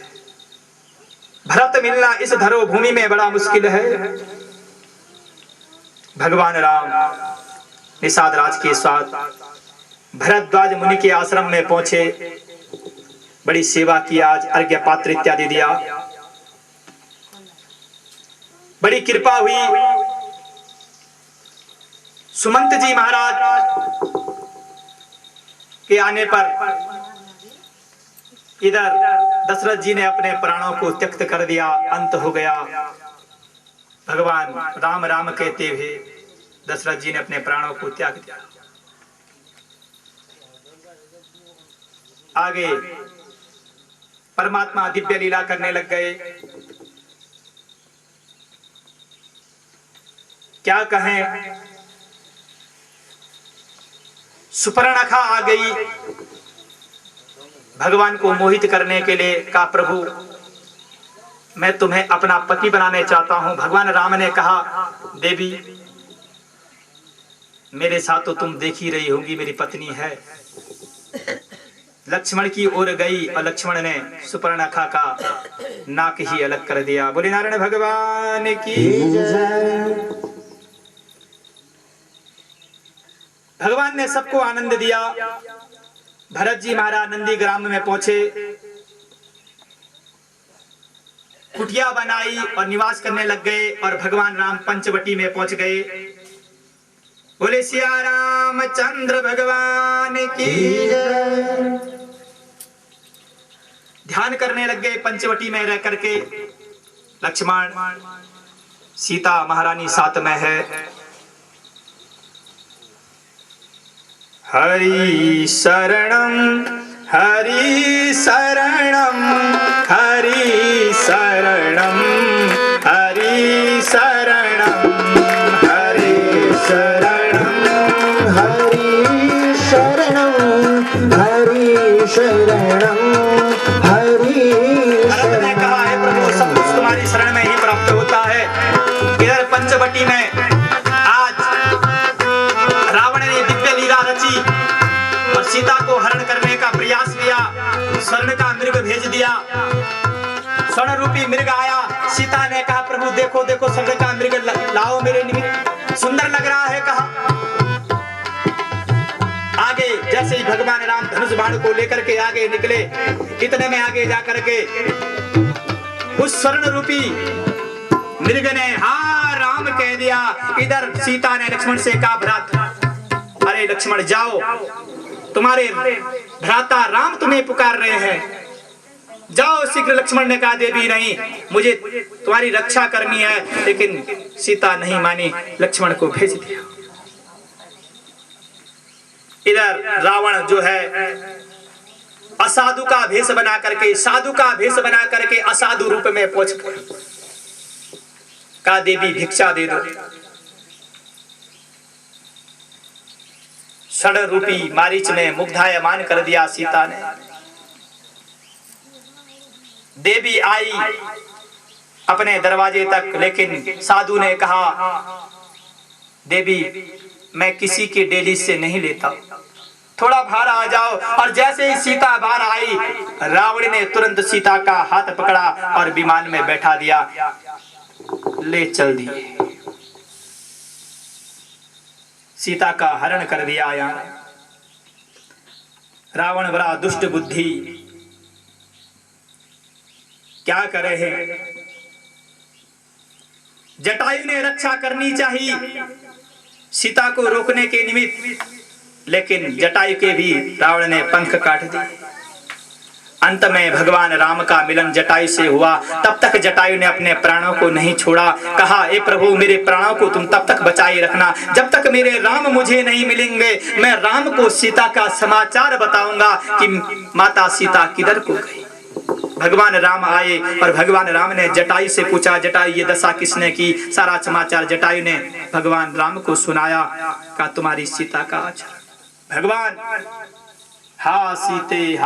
भरत मिलना इस धरो भूमि में बड़ा मुश्किल है। भगवान राम निषाद राज के साथ भरद्वाज मुनि के आश्रम में पहुंचे, बड़ी सेवा की, आज अर्घ्य पात्र इत्यादि दिया, बड़ी कृपा हुई। सुमंत जी महाराज के आने पर इधर दशरथ जी ने अपने प्राणों को त्यक्त कर दिया, अंत हो गया। भगवान राम राम कहते हुए दशरथ जी ने अपने प्राणों को त्याग दिया। आगे परमात्मा दिव्य लीला करने लग गए। क्या कहें, सुपर्णखा आ गई भगवान को मोहित करने के लिए। कहा प्रभु मैं तुम्हें अपना पति बनाने चाहता हूं। भगवान राम ने कहा देवी मेरे साथ तो तुम देख ही रही होगी, मेरी पत्नी है। लक्ष्मण की ओर गई और लक्ष्मण ने सुपर्णखा का नाक ही अलग कर दिया। बोले नारायण भगवान की जय। भगवान ने सबको आनंद दिया। भरत जी महाराज नंदी ग्राम में पहुंचे, कुटिया बनाई और निवास करने लग गए। और भगवान राम पंचवटी में पहुंच गए। बोले सिया रामचंद्र भगवान की जय। ध्यान करने लग गए पंचवटी में रह करके। लक्ष्मण सीता महारानी साथ में है। हरि शरणम हरि शरणम हरि शरणम हरि शरणम हरि शरणम हरि शरणं हरि शरणं हरि भरत ने कहा है प्रभु सब कुछ तुम्हारी शरण में ही प्राप्त होता है। इधर पंचवटी में आज रावण ने दिव्य लीला रची और सीता को हरण करने का प्रयास किया। स्वर्ण का मृग भेज दिया, स्वर्ण रूपी मृग आया। सीता ने कहा प्रभु देखो देखो स्वर्ण का मृग लाओ मेरे निमित्त, सुंदर लग रहा है। कहा आगे जैसे ही भगवान राम धनुष बाण को लेकर के आगे निकले, इतने में आगे जाकर के उस स्वर्ण रूपी मृग ने हाँ राम कह दिया। इधर सीता ने लक्ष्मण से कहा भ्राता, अरे लक्ष्मण जाओ, तुम्हारे भ्राता राम तुम्हें पुकार रहे हैं, जाओ शीघ्र। लक्ष्मण ने कहा देवी नहीं, मुझे तुम्हारी रक्षा करनी है। लेकिन सीता नहीं मानी, लक्ष्मण को भेज दिया। इधर रावण जो है असाधु का भेष बना करके, साधु का भेष बना करके असाधु रूप में पहुंच गया। कहा देवी भिक्षा दे दो। षड रूपी मारीच ने मुग्धायमान कर दिया सीता ने। देवी आई अपने दरवाजे तक, लेकिन साधु ने कहा देवी मैं किसी की डेली से नहीं लेता, थोड़ा बाहर आ जाओ। और जैसे ही सीता बाहर आई, रावण ने तुरंत सीता का हाथ पकड़ा और विमान में बैठा दिया, ले चल दिए। सीता का हरण कर दिया। यहाँ रावण बड़ा दुष्ट बुद्धि, क्या करे है। जटायु ने रक्षा करनी चाहिए सीता को रोकने के निमित्त, लेकिन जटायु के भी रावण ने पंख काट दिए। अंत में भगवान राम का मिलन जटायु से हुआ। तब तक जटायु ने अपने प्राणों को नहीं छोड़ा। कहा ए प्रभु मेरे प्राणों को तुम तब तक बचाए रखना जब तक मेरे राम मुझे नहीं मिलेंगे। मैं राम को सीता का समाचार बताऊंगा कि माता सीता किधर को गई। भगवान राम आए और भगवान राम ने जटायु से पूछा, जटायु ये दशा किसने की। सारा समाचार जटायु ने भगवान राम को सुनाया। कहा तुम्हारी सीता का आचरण। भगवान हा सीते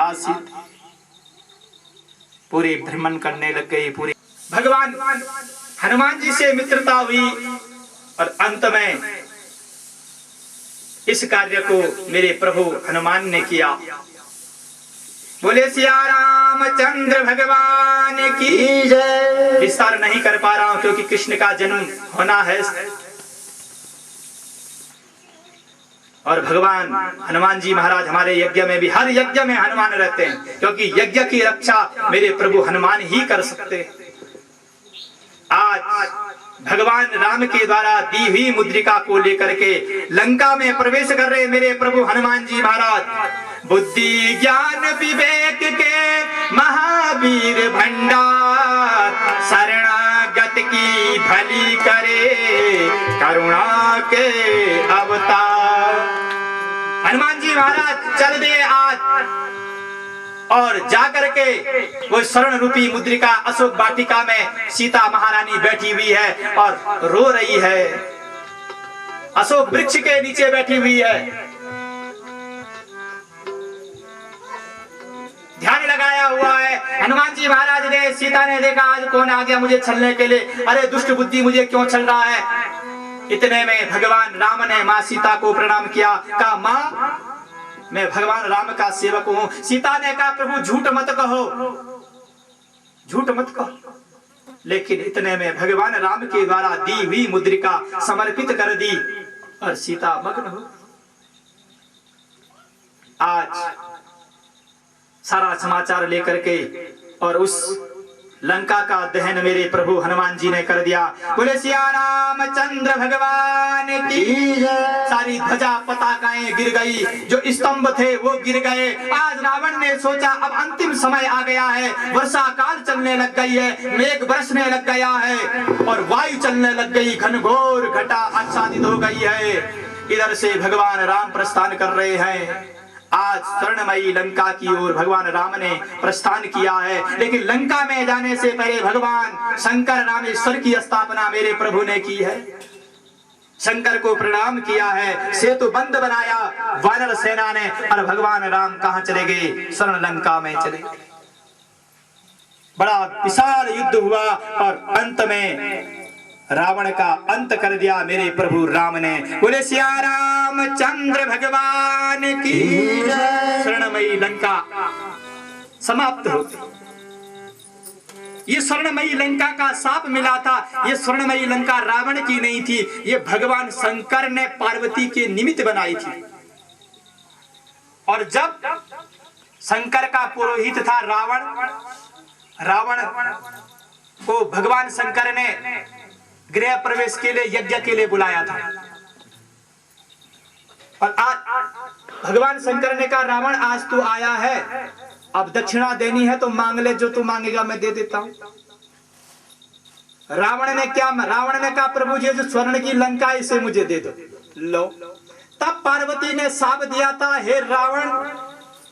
पूरे भ्रमण करने लग गए। पूरे भगवान हनुमान जी से मित्रता हुई और अंत में इस कार्य को मेरे प्रभु हनुमान ने किया। बोले सिया रामचंद्र भगवान की जय। विस्तार नहीं कर पा रहा हूं क्योंकि कृष्ण का जन्म होना है और भगवान हनुमान जी महाराज हमारे यज्ञ में भी, हर यज्ञ में हनुमान रहते हैं क्योंकि यज्ञ की रक्षा मेरे प्रभु हनुमान ही कर सकते हैं। आज भगवान राम के द्वारा दी हुई मुद्रिका को लेकर के लंका में प्रवेश कर रहे मेरे प्रभु हनुमान जी महाराज। बुद्धि ज्ञान विवेक के महावीर भंडार, शरणागत की भली करे करुणा के अवतार। हनुमान जी महाराज चल दे आज और जाकर के वो स्वर्ण रूपी मुद्रिका अशोक वाटिका में सीता महारानी बैठी हुई है और रो रही है, अशोक वृक्ष के नीचे बैठी हुई है, ध्यान लगाया हुआ है। हनुमान जी महाराज ने, सीता ने देखा आज कौन आ गया मुझे छलने के लिए, अरे दुष्ट बुद्धि मुझे क्यों छल रहा है। इतने में भगवान राम ने माँ सीता को प्रणाम किया, कहा माँ मैं भगवान राम का सेवक हूं। सीता ने कहा प्रभु झूठ मत कहो, झूठ मत कहो। लेकिन इतने में भगवान राम के द्वारा दी हुई मुद्रिका समर्पित कर दी और सीता मग्न हो। आज सारा समाचार लेकर के और उस लंका का दहन मेरे प्रभु हनुमान जी ने कर दिया। बोले सिया रामचंद्र भगवान की जय। सारी ध्वजा पताकाएं गिर गई, जो स्तंभ थे वो गिर गए। आज रावण ने सोचा अब अंतिम समय आ गया है, वर्षा काल चलने लग गई है, मेघ बरसने लग गया है और वायु चलने लग गई, घनघोर घटा आच्छादित हो गई है। इधर से भगवान राम प्रस्थान कर रहे हैं। आज स्वर्णमयी लंका की ओर भगवान राम ने प्रस्थान किया है, लेकिन लंका में जाने से पहले भगवान शंकर रामेश्वर की स्थापना मेरे प्रभु ने की है। शंकर को प्रणाम किया है, सेतु बंद बनाया वानर सेना ने और भगवान राम कहां चले गए? स्वर्ण लंका में चले गए। बड़ा विशाल युद्ध हुआ और अंत में रावण का अंत कर दिया मेरे प्रभु राम ने। बोले सिया रामचंद्र भगवान की स्वर्णमयी लंका समाप्त हो गई। ये स्वर्णमयी लंका का शाप मिला था। ये स्वर्णमयी लंका रावण की नहीं थी, ये भगवान शंकर ने पार्वती के निमित्त बनाई थी। और जब शंकर का पुरोहित था रावण को भगवान शंकर ने गृह प्रवेश के लिए, यज्ञ के लिए बुलाया था। और आज भगवान शंकर ने कहा रावण आज तू आया है, अब दक्षिणा देनी है तो मांग ले, जो तू मांगेगा मैं दे देता हूं। रावण ने कहा प्रभु जी जो स्वर्ण की लंका इसे मुझे दे दो। लो, तब पार्वती ने शाप दिया था, हे रावण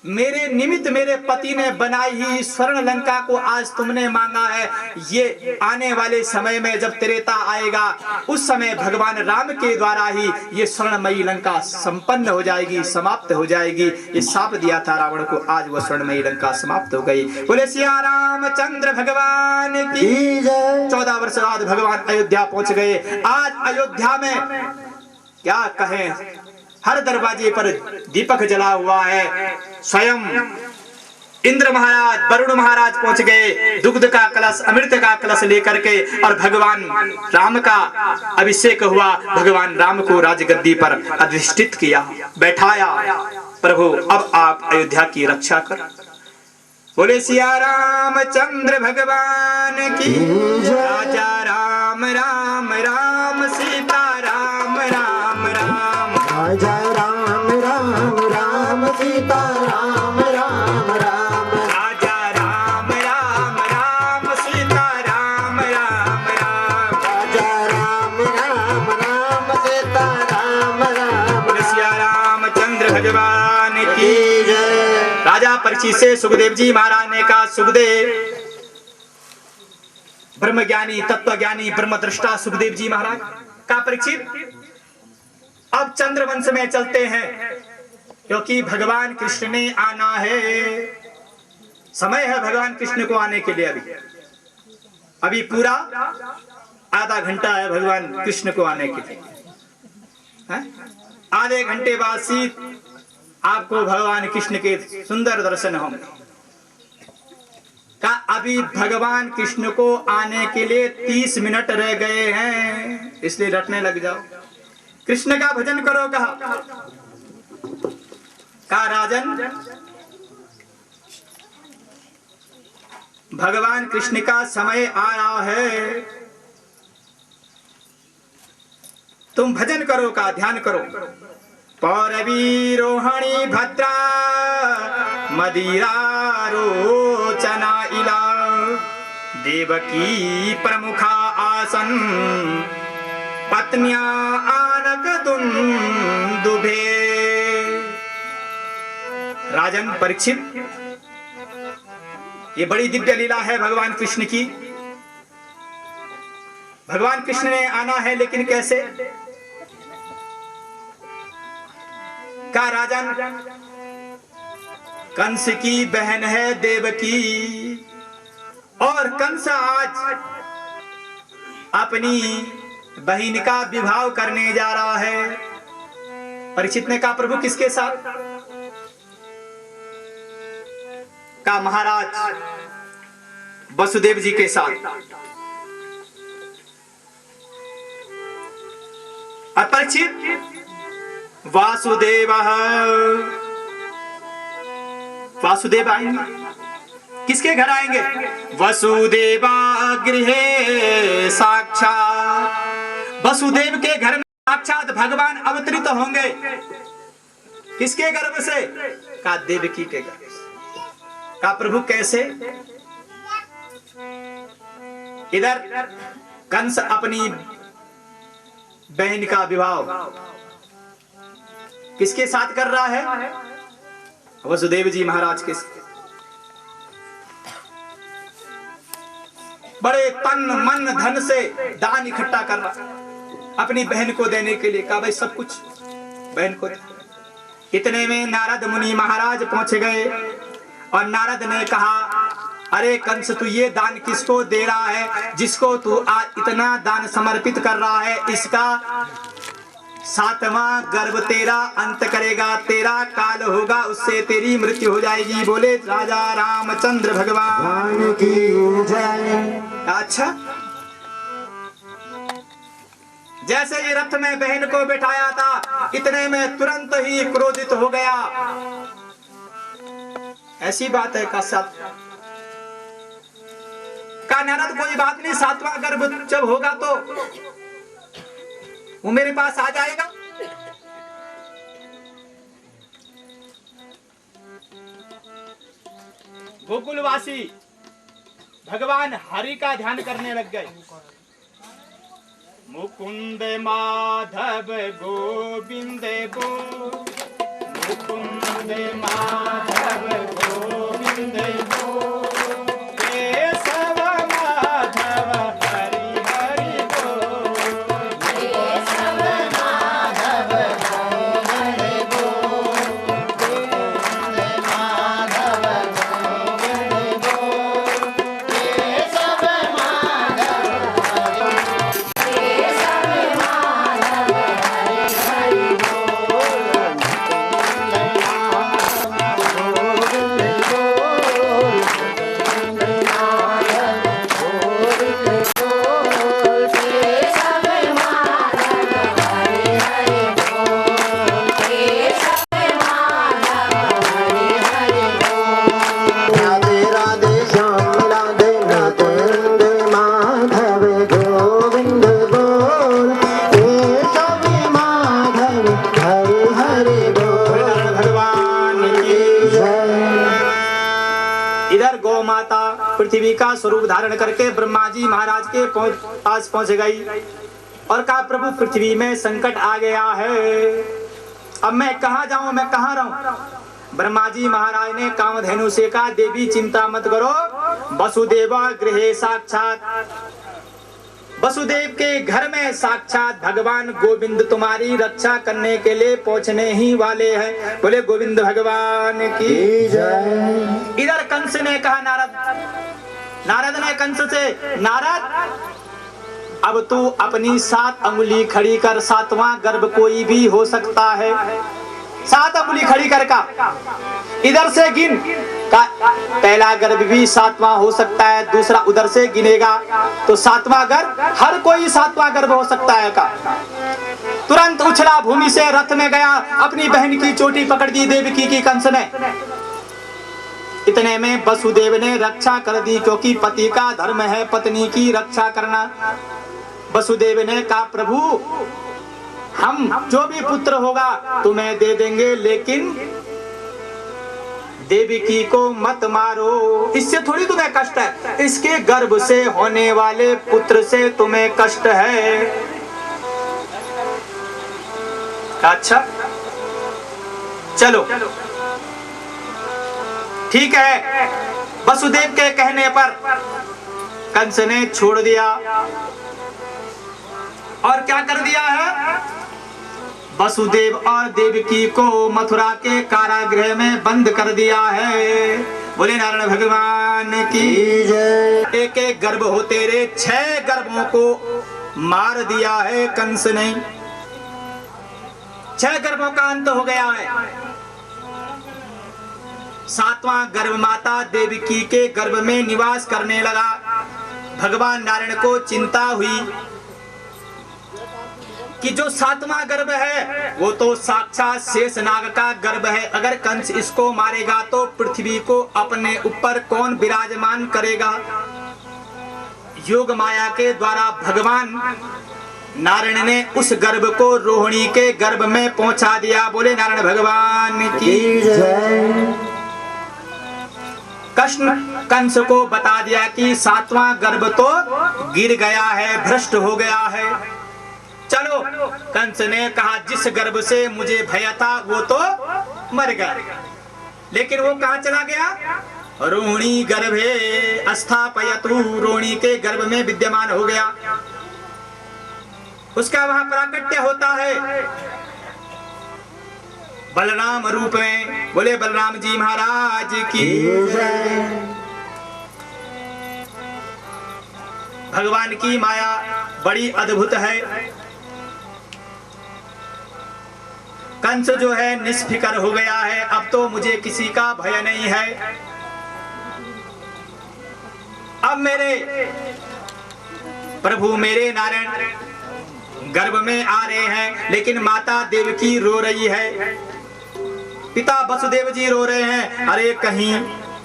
मेरे निमित्त मेरे पति ने बनाई ही स्वर्ण लंका को आज तुमने मांगा है। ये आने वाले समय में जब त्रेता आएगा उस समय भगवान राम के द्वारा ही ये स्वर्णमयी लंका संपन्न हो जाएगी, समाप्त हो जाएगी। ये शाप दिया था रावण को, आज वो स्वर्णमयी लंका समाप्त हो गई। बोले सिया रामचंद्र भगवान की जय। 14 वर्ष बाद भगवान अयोध्या पहुंच गए। आज अयोध्या में क्या कहें, हर दरवाजे पर दीपक जला हुआ है। स्वयं इंद्र महाराज, वरुण महाराज पहुंच गए, दुग्ध का कलश, अमृत का कलश लेकर के, और भगवान राम का अभिषेक हुआ। भगवान राम को राजगद्दी पर अधिष्ठित किया, बैठाया। प्रभु अब आप अयोध्या की रक्षा कर। बोले सिया रामचंद्र भगवान की राजा राम राम राम सीता राम राम राम। राजा राम राम राम सीता राम राम राम। राजा राम राम राम सीता राम राम राम। राजा राम राम राम सीता राम राम। सिया रामचंद्र भगवान की जय। राजा परीक्षित से सुखदेव जी महाराज ने कहा, सुखदेव ब्रह्मज्ञानी तत्वज्ञानी ब्रह्मदृष्टा सुखदेव जी महाराज का, परीक्षित अब चंद्रवंश में चलते हैं क्योंकि भगवान कृष्ण ने आना है। समय है भगवान कृष्ण को आने के लिए। अभी पूरा आधा घंटा है भगवान कृष्ण को आने के लिए। आधे घंटे बाद सी आपको भगवान कृष्ण के सुंदर दर्शन होंगे। अभी भगवान कृष्ण को आने के लिए 30 मिनट रह गए हैं, इसलिए रटने लग जाओ। कृष्ण का भजन करो कहा राजन, भगवान कृष्ण का समय आ रहा है, तुम भजन करो का ध्यान करो। पौरवी रोहिणी भद्रा मदिरा रोचना इला देवकी प्रमुखा आसन पत्निया आनक दुंदुभे। राजन परीक्षित, ये बड़ी दिव्य लीला है भगवान कृष्ण की। भगवान कृष्ण ने आना है, लेकिन कैसे? का राजन, कंस की बहन है देवकी, और कंस आज अपनी बहन का विवाह करने जा रहा है। परीक्षित ने कहा प्रभु किसके साथ? का महाराज वसुदेव जी के साथ। और परीक्षित वासुदेव आएंगे, किसके घर आएंगे? वसुदेवा गृहे साक्षात, वसुदेव के घर में साक्षात भगवान अवतरित होंगे। किसके गर्भ से? का देवकी के गर्भ से। का प्रभु कैसे? इधर कंस अपनी बहन का विवाह किसके साथ कर रहा है? वसुदेव जी महाराज के साथ। बड़े तन मन धन से दान इकट्ठा कर रहा अपनी बहन को देने के लिए। कहा भाई सब कुछ बहन को। इतने में नारद मुनि महाराज पहुंच गए और नारद ने कहा अरे कंस, तू ये दान किसको दे रहा है जिसको तू आज इतना दान समर्पित कर रहा है? इसका 7वां गर्भ तेरा अंत करेगा, तेरा काल होगा, उससे तेरी मृत्यु हो जाएगी। बोले राजा रामचंद्र भगवान की जय। अच्छा, जैसे ये रथ में बहन को बैठाया था, इतने में तुरंत ही क्रोधित हो गया। ऐसी बात है का साथ का नारद, कोई बात नहीं, 7वां गर्भ जब होगा तो वो मेरे पास आ जाएगा। गोकुलवासी भगवान हरि का ध्यान करने लग गए। मुकुंद माधव गोविंद गो, मुकुंद माधव गोविंद गो, केशव माधव हरि हरि गो, केशव माधव गोविंद गो, मुकुंद माधव गोविंद गो, केशव माधव पृथ्वी का स्वरूप धारण करके ब्रह्मा जी महाराज के पास पहुंच गई और कहा प्रभु पृथ्वी में संकट आ गया है, अब मैं कहां जाऊं, मैं कहां रहूं? ब्रह्मा जी महाराज ने कामधेनु से कहा देवी चिंता मत करो, वसुदेवा गृहे साक्षात, वसुदेव के घर में साक्षात भगवान गोविंद तुम्हारी रक्षा करने के लिए पहुंचने ही वाले हैं। बोले गोविंद भगवान की जय। इधर कंस ने कहा नारद ने कंस से, नारद अब तू अपनी 7 अंगुली खड़ी कर, 7वां गर्भ कोई भी हो सकता है, 7 अंगुली खड़ी कर का इधर से गिन का पहला गर्भ भी 7वां हो सकता है, दूसरा उधर से गिनेगा तो 7वां गर्भ, हर कोई 7वां गर्भ हो सकता है का। तुरंत उछला भूमि से रथ में गया, अपनी बहन की चोटी पकड़ दी देवकी की कंस ने। इतने में वसुदेव ने रक्षा कर दी, क्योंकि पति का धर्म है पत्नी की रक्षा करना। वसुदेव ने कहा प्रभु हम जो भी पुत्र होगा तुम्हें दे देंगे, लेकिन देवकी को मत मारो, इससे थोड़ी तुम्हें कष्ट है, इसके गर्भ से होने वाले पुत्र से तुम्हें कष्ट है। अच्छा चलो ठीक है। वसुदेव के कहने पर कंस ने छोड़ दिया और क्या कर दिया है, वसुदेव और देवकी को मथुरा के कारागृह में बंद कर दिया है। बोले नारायण भगवान की जय। एक एक गर्भ हो तेरे 6 गर्भों को मार दिया है कंस ने। 6 गर्भों का अंत हो गया है। 7वां गर्भ माता देवकी के गर्भ में निवास करने लगा। भगवान नारायण को चिंता हुई कि जो 7वां गर्भ है वो तो साक्षात शेषनाग का गर्भ है। अगर कंस इसको मारेगा तो पृथ्वी को अपने ऊपर कौन विराजमान करेगा। योग माया के द्वारा भगवान नारायण ने उस गर्भ को रोहिणी के गर्भ में पहुंचा दिया। बोले नारायण भगवान की जय। कृष्ण कंस को बता दिया कि 7वां गर्भ तो गिर गया है, भ्रष्ट हो गया है। चलो, कंस ने कहा जिस गर्भ से मुझे भय था वो तो मर गया, लेकिन वो कहां चला गया, रोहिणी गर्भे स्थापयतु, रोहिणी के गर्भ में विद्यमान हो गया। उसका वहां प्राकट्य होता है बलराम रूप में। बोले बलराम जी महाराज की जय। भगवान की माया बड़ी अद्भुत है। कंस जो है निष्फिकर हो गया है, अब तो मुझे किसी का भय नहीं है। अब मेरे प्रभु मेरे नारायण गर्भ में आ रहे हैं, लेकिन माता देवकी रो रही है, पिता वसुदेव जी रो रहे हैं। अरे कहीं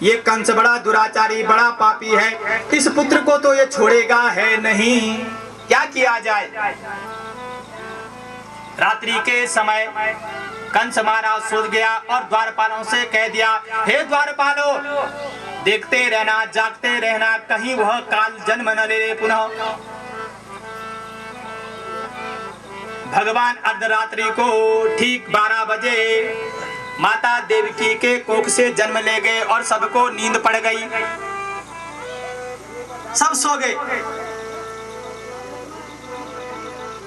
ये कंस बड़ा दुराचारी, बड़ा पापी है, इस पुत्र को तो ये छोड़ेगा है नहीं, क्या किया जाए। रात्रि के समय कंस महाराज सोच गया और द्वारपालों से कह दिया, हे द्वारपालों, देखते रहना, जागते रहना, कहीं वह काल जन्म न ले पुनः। भगवान अर्धरात्रि को ठीक 12 बजे माता देवकी के कोख से जन्म ले गए और सबको नींद पड़ गई, सब सो गए।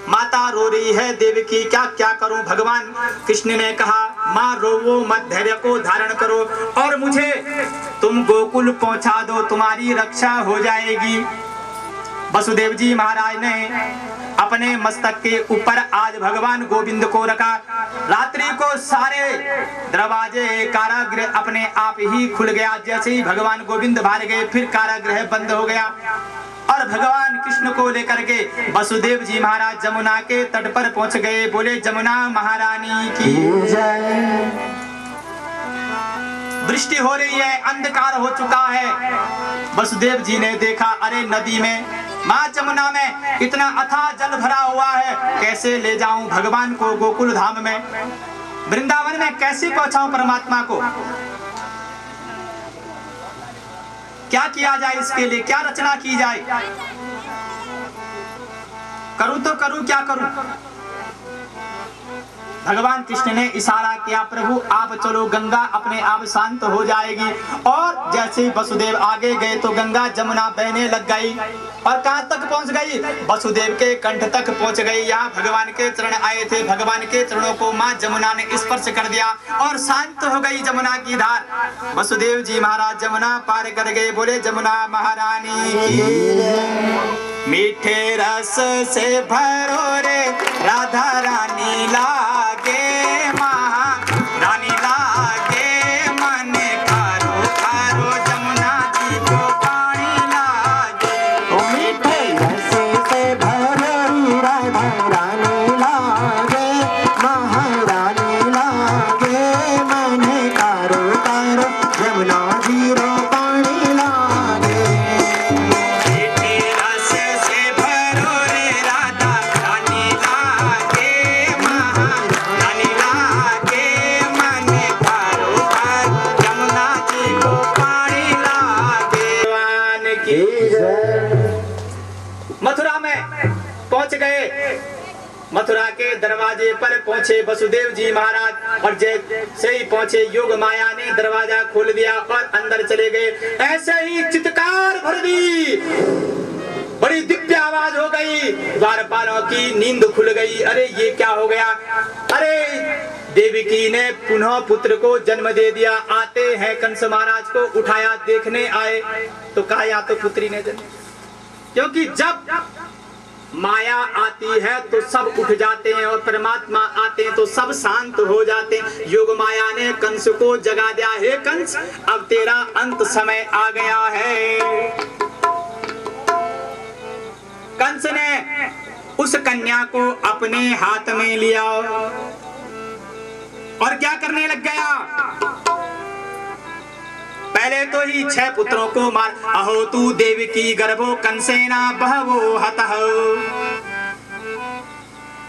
माता रो रही है, देवकी क्या क्या करूं। भगवान कृष्ण ने कहा, मां रोवो मत, धैर्य को धारण करो और मुझे तुम गोकुल पहुंचा दो, तुम्हारी रक्षा हो जाएगी। वसुदेव जी महाराज ने अपने मस्तक के ऊपर आज भगवान गोविंद को रखा। रात्रि को सारे दरवाजे कारागृह अपने आप ही खुल गया। जैसे ही भगवान गोविंद बाहर गए, फिर कारागृह बंद हो गया और भगवान कृष्ण को लेकर के वसुदेव जी महाराज जमुना के तट पर पहुंच गए। बोले जमुना महारानी की जय। वृष्टि हो रही है, अंधकार हो चुका है। वसुदेव जी ने देखा, अरे नदी में, मां जमुना में इतना अथाह जल भरा हुआ है, कैसे ले जाऊं भगवान को गोकुल धाम में, वृंदावन में कैसे पहुंचाऊं परमात्मा को। क्या किया जाए, इसके लिए क्या रचना की जाए, करूं तो करूं, क्या करूं। भगवान कृष्ण ने इशारा किया, प्रभु आप चलो, गंगा अपने आप शांत हो जाएगी। और जैसे ही वसुदेव आगे गए तो गंगा जमुना बहने लग गई। और कहां तक पहुंच गई, वसुदेव के कंठ तक पहुंच गई। यहाँ भगवान के चरण आए थे, भगवान के चरणों को मां जमुना ने स्पर्श कर दिया और शांत हो गई जमुना की धार। वसुदेव जी महाराज जमुना पार कर गए। बोले जमुना महारानी की। मीठे रस से भरो रे राधा रानी लागे, दरवाजे पर पहुंचे वसुदेव जी महाराज, और जैसे ही पहुंचे योग माया ने दरवाजा खोल दिया और अंदर चले गए। ऐसे ही चित्कार भर दी, बड़ी दिव्य आवाज हो गई, द्वारपालों की नींद खुल गई। अरे ये क्या हो गया? अरे देवकी ने पुनः पुत्र को जन्म दे दिया। आते हैं कंस महाराज को उठाया, देखने आए तो कहा यहाँ तो पुत्री ने जन्म। क्योंकि जब माया आती है तो सब उठ जाते हैं और परमात्मा आते हैं तो सब शांत हो जाते हैं। योग माया ने कंस को जगा दिया, हे कंस अब तेरा अंत समय आ गया है। कंस ने उस कन्या को अपने हाथ में लिया और क्या करने लग गया? पहले तो ही 6 पुत्रों को मार। अहो तू देवकी गर्भो कंसेना बहवो हतः।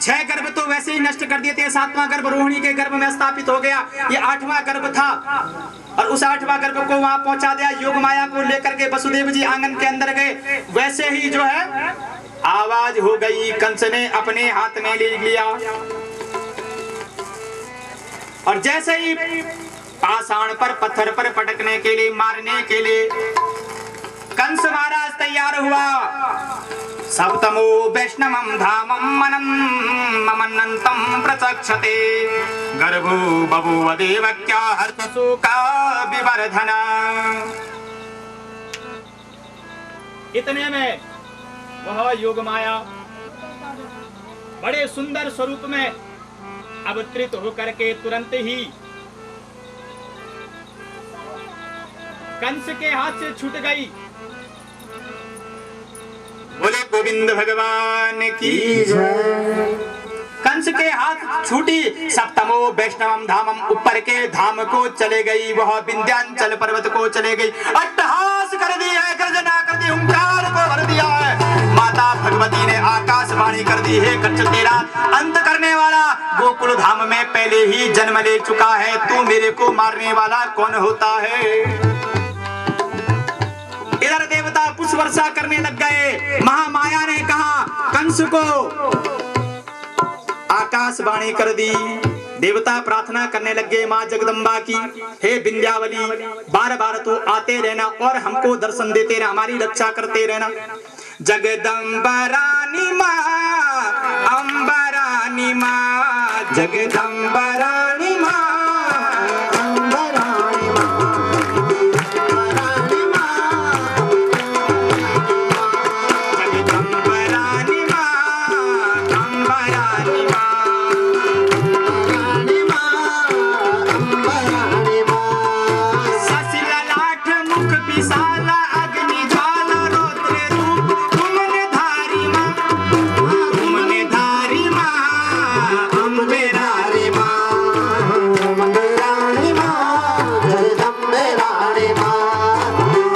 6 गर्भ तो वैसे ही नष्ट कर दिए थे। 7वां गर्भ रोहिणी के गर्भ में स्थापित हो गया। ये 8वां गर्भ था और उस 8वां गर्भ को वहां पहुंचा दिया। योग माया को लेकर के वसुदेव जी आंगन के अंदर गए। वैसे ही जो है आवाज हो गई, कंस ने अपने हाथ में ले लिया और जैसे ही पाषाण पर पत्थर पर पटकने के लिए, मारने के लिए कंस महाराज तैयार हुआ। सप्तमो वैष्णवं धामं मनन्नंतं प्रचक्षते गर्भो बभूव देवक्या हर्षशोका विवर्धना। इतने में वह योग माया बड़े सुंदर स्वरूप में अवतरित होकर के तुरंत ही कंस के हाथ से छूट गई। बोले गोविंद भगवान की जय। कंस के हाथ छूटी। सप्तमो वैष्णवम धामम, ऊपर के धाम को चले गई। वह विंध्याचल पर्वत को चले गई। अट्टहास कर दी है, गर्जना कर दी, हुंकार को भर दिया है। माता भगवती ने आकाशवाणी कर दी है, कंस तेरा अंत करने वाला गोकुल धाम में पहले ही जन्म ले चुका है। तू मेरे को मारने वाला कौन होता है? इधर देवता पुष्प वर्षा करने लग गए। महामाया ने कहा कंस को आकाशवाणी कर दी। देवता प्रार्थना करने लगे माँ जगदम्बा की, हे विंध्यावली बार बार तो आते रहना और हमको दर्शन देते रहना, हमारी रक्षा करते रहना। जगदम्बा रानी माँ, अम्बा रानी माँ, जगदम्बा रानी माँ, अम्बा रानी माँ, रानी माँ, जगदम्बा रानी माँ, अम्बा रानी माँ, रानी माँ, अम्बा रानी माँ। शशि ललाट मुख विशाला अग्नि ज्वाला रौद्र रूप तुमने धारी माँ, तुमने धारी माँ, अम्बे रानी माँ, अम्बे रानी माँ, जगदम्बे रानी माँ,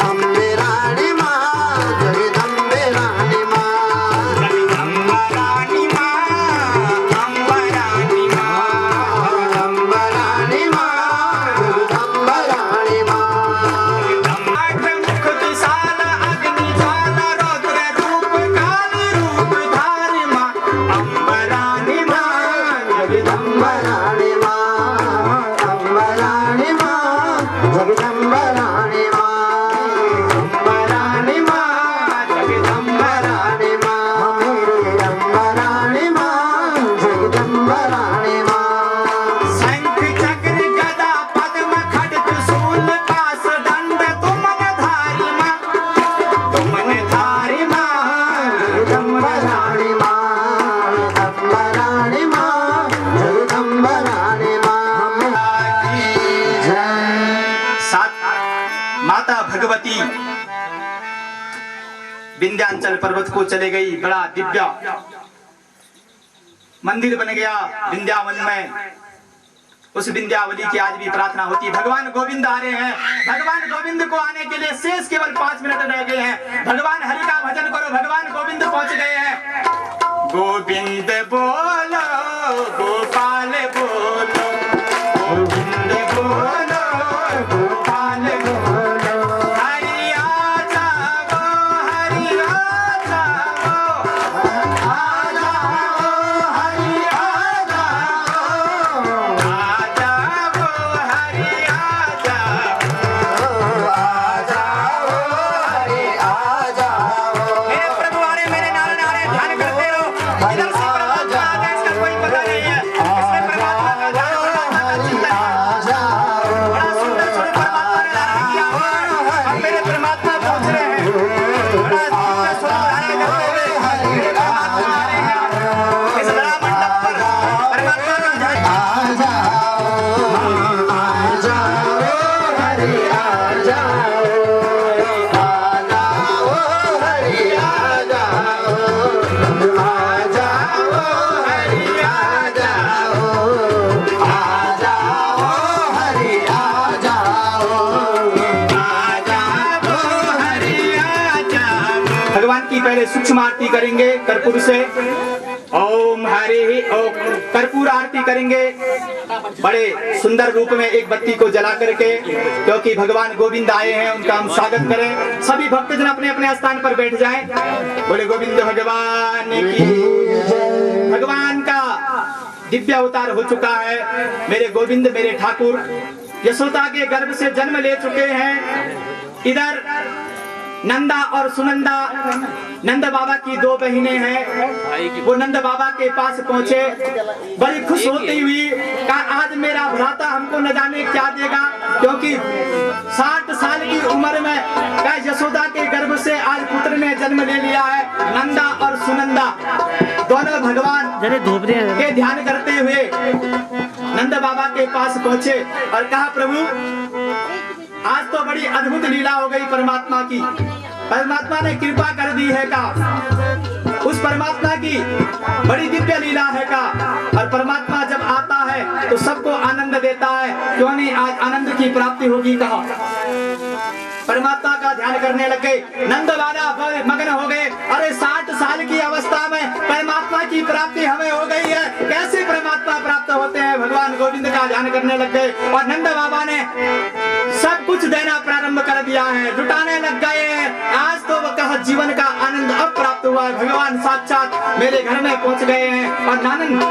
अम्बे रानी माँ, जगदम्बे रानी माँ, जगदम्बा रानी माँ, अम्बा रानी माँ, अम्बा रानी माँ, जगदम्बा रानी माँ। मुख विशाल अग्नि ज्वाला रौद्र रूप काली रूप धारी माँ, अम्बा रानी माँ, जगदम्बा रानी माँ, अम्बा रानी माँ, जगदम्बा रानी माँ, अम्बा रानी माँ, जगदम्बा रानी माँ, अम्बा रानी माँ, जगदम्बा रानी माँ। शंख चक्र गदा पद्म खड्ग त्रिशूल पास दंड तुमने धारी माँ, तुमने धारी माँ, जगदम्बा रानी माँ, अम्बा रानी माँ, जगदम्बा रानी माँ की जय। सात माता भगवती विंध्याचल पर्वत को चले गई। बड़ा दिव्य मंदिर बन गया विंध्यावन में। उस विंध्यावली की आज भी प्रार्थना होती है। भगवान गोविंद आ रहे हैं। भगवान गोविंद को आने के लिए शेष केवल 5 मिनट रह गए हैं। भगवान हरि का भजन करो, भगवान गोविंद पहुंच गए हैं। गोविंद बोलो, गोपाल बोलो, गोविंद बोलो, गोपाल बोलो। हरि आ जाओ, हरि आ जाओ, आ जाओ, हरि आ भगवान की पहले सूक्ष्म आरती करेंगे कर्पूर से। ओम हरि ओम कर्पूर आरती करेंगे बड़े सुंदर रूप में एक बत्ती को जला करके, क्योंकि भगवान गोविंद आए हैं, उनका हम स्वागत करें। सभी भक्तजन अपने अपने स्थान पर बैठ जाएं। बोले गोविंद भगवान की। भगवान का दिव्य अवतार हो चुका है। मेरे गोविंद मेरे ठाकुर यशोदा के गर्भ से जन्म ले चुके हैं। इधर नंदा और सुनंदा नंद बाबा की दो बहनें हैं। वो नंद बाबा के पास पहुंचे, बड़ी खुश होती हुई कहा आज मेरा भ्राता हमको न जाने क्या देगा, क्योंकि 60 साल की उम्र में कहा यशोदा के गर्भ से आज पुत्र ने जन्म ले लिया है। नंदा और सुनंदा दोनों भगवान के ध्यान करते हुए नंद बाबा के पास पहुंचे और कहा प्रभु आज तो बड़ी अद्भुत लीला हो गई परमात्मा की। परमात्मा ने कृपा कर दी है का, उस परमात्मा की बड़ी दिव्य लीला है का। और परमात्मा जब आता है तो सबको आनंद देता है, क्यों नहीं आज आनंद की प्राप्ति होगी कहा। परमात्मा का ध्यान करने लग गए। नंद बाबा मग्न हो गए। अरे 60 साल की अवस्था में परमात्मा की प्राप्ति हमें हो गई है, कैसे परमात्मा प्राप्त होते हैं। भगवान गोविंद का ध्यान करने लग गए और नंद बाबा ने सब कुछ देना प्रारंभ कर दिया है, जुटाने लग गए हैं। आज तो वह कहा जीवन का आनंद अब प्राप्त हुआ है। भगवान साक्षात मेरे घर में पहुंच गए हैं और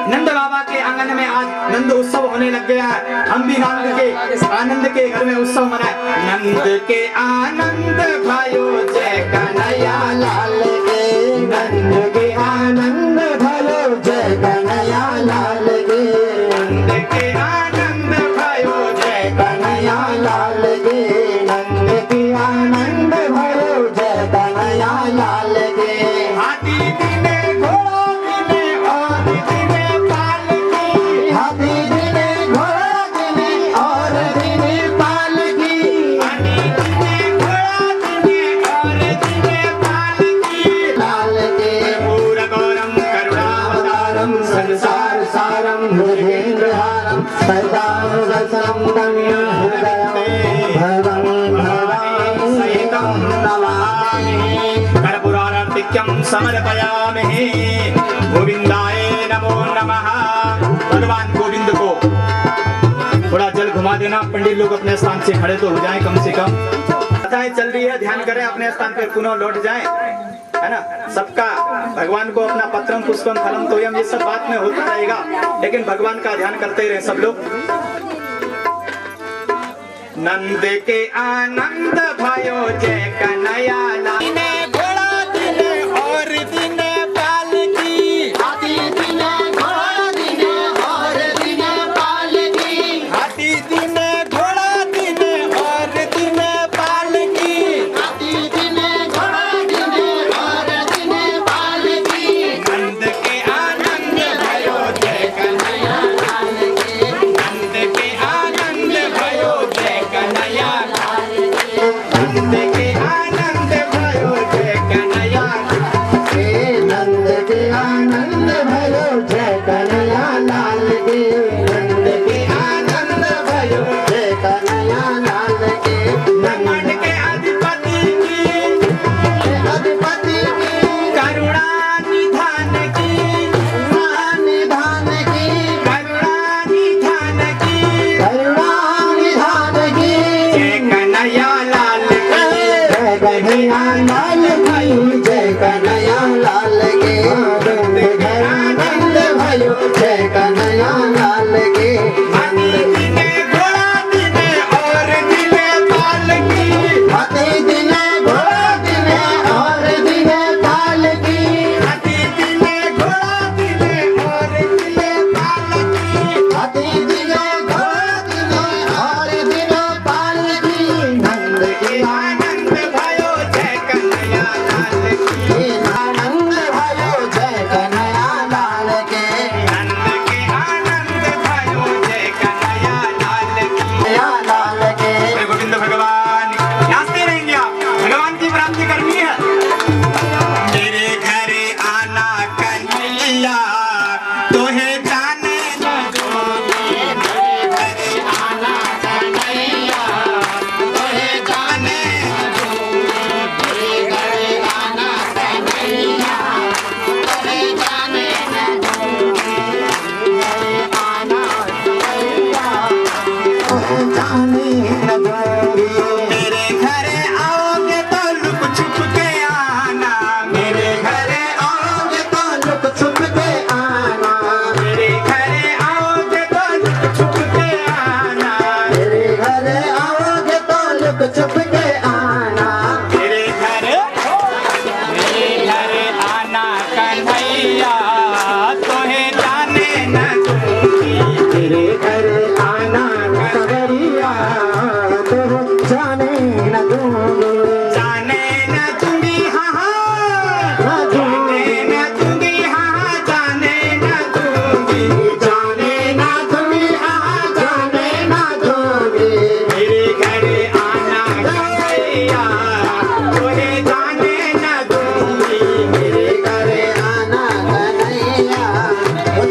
नंद बाबा के आंगन में आज नंद उत्सव होने लग गया है। हम भी आनंद के घर में उत्सव मनाए। नंद के आनंद भयो जय कन्हैया लाल के, नंद के आनंद भयो जय कन्हैया लाल के, नंद के आनंद भयो जय कन्हैया लाल के, नंद के आनंद भयो जय कन्हैया लाल के। हाथी दिने घोड़ा दिने और दिने पालकी, हाथी दिने घोड़ा दिने और दिने पालकी, हाथी दिने घोड़ा दिने और दिने पालकी, लाल के पूर गौरम करुणावतारम संसार सारम भुजेन्द्रहारम सदानुरसम दम्यं हृदयं भवानी सहितं नमामि। कर्पूरार्तिक्यं समर्पयामि। गोविंदाय नमो नमः। भगवान गोविंद को थोड़ा जल घुमा देना। पंडित लोग अपने स्थान से खड़े तो हो जाएं कम से कम। कथाएं चल रही है, ध्यान करें, अपने स्थान पर पुनः लौट जाएं, है ना। सबका भगवान को अपना पत्रम पुष्पम फलम तोयम ये सब बात में होता रहेगा, लेकिन भगवान का ध्यान करते रहे सब लोग। नंद के आनंद भयो जय कन्हैया लाल, दिने घोड़ा दिने और दिने पालकी, हाथी दिने घोड़ा दिने और दिने पालकी, हाथी दिने घोड़ा दिने और दिने पालकी, हाथी दिने घोड़ा दिने और दिने पालकी। नंद के आनंद भयो जय कन्हैया लाल के, नंद के आनंद भयो जय कन्हैया लाल के, नंद के आनंद भयो जय कन्हैया के, नंद के आनंद भयो जय कन्हैया लाल के, नंद के आनंद भयो जय कन्हैया लाल के। ब्रह्मांड के अधिपति की करुणा निधान की, निधान की करुणा निधान की, करुणा निधान की, जय कन्हैया लाल के, जय कन्हैया लाल की, जय कन्हैया लाल के, नंद के आनंद भयो जय कन्हैया लाल के। हाथी दिने घोड़ा दिने और दिने पालकी, हाथी दिने घोड़ा दिने और दिने पालकी, हाथी दिने घोड़ा दिने और दिने पालकी, हाथी दिने घोड़ा दिने और दिने पालकी। नंद के आनंद भयो जय कन्हैया लाल की, आनंद भयो जय कन्हैया लाल के, नंद के आनंद भयो जय कन्हैया लाल की, लाल के। गोविंद भगवान नाचते रहेंगे आप, भगवान की प्राप्ति करनी है। मेरे घरे आना कन्हैया तोहे जाने न दोगे, मेरे घरे आना कन्हैया तोहे जाने न दोगे, मेरे घरे आना कन्हैया तोहे जाने न दूंगी। मेरे घर आना कन्हैया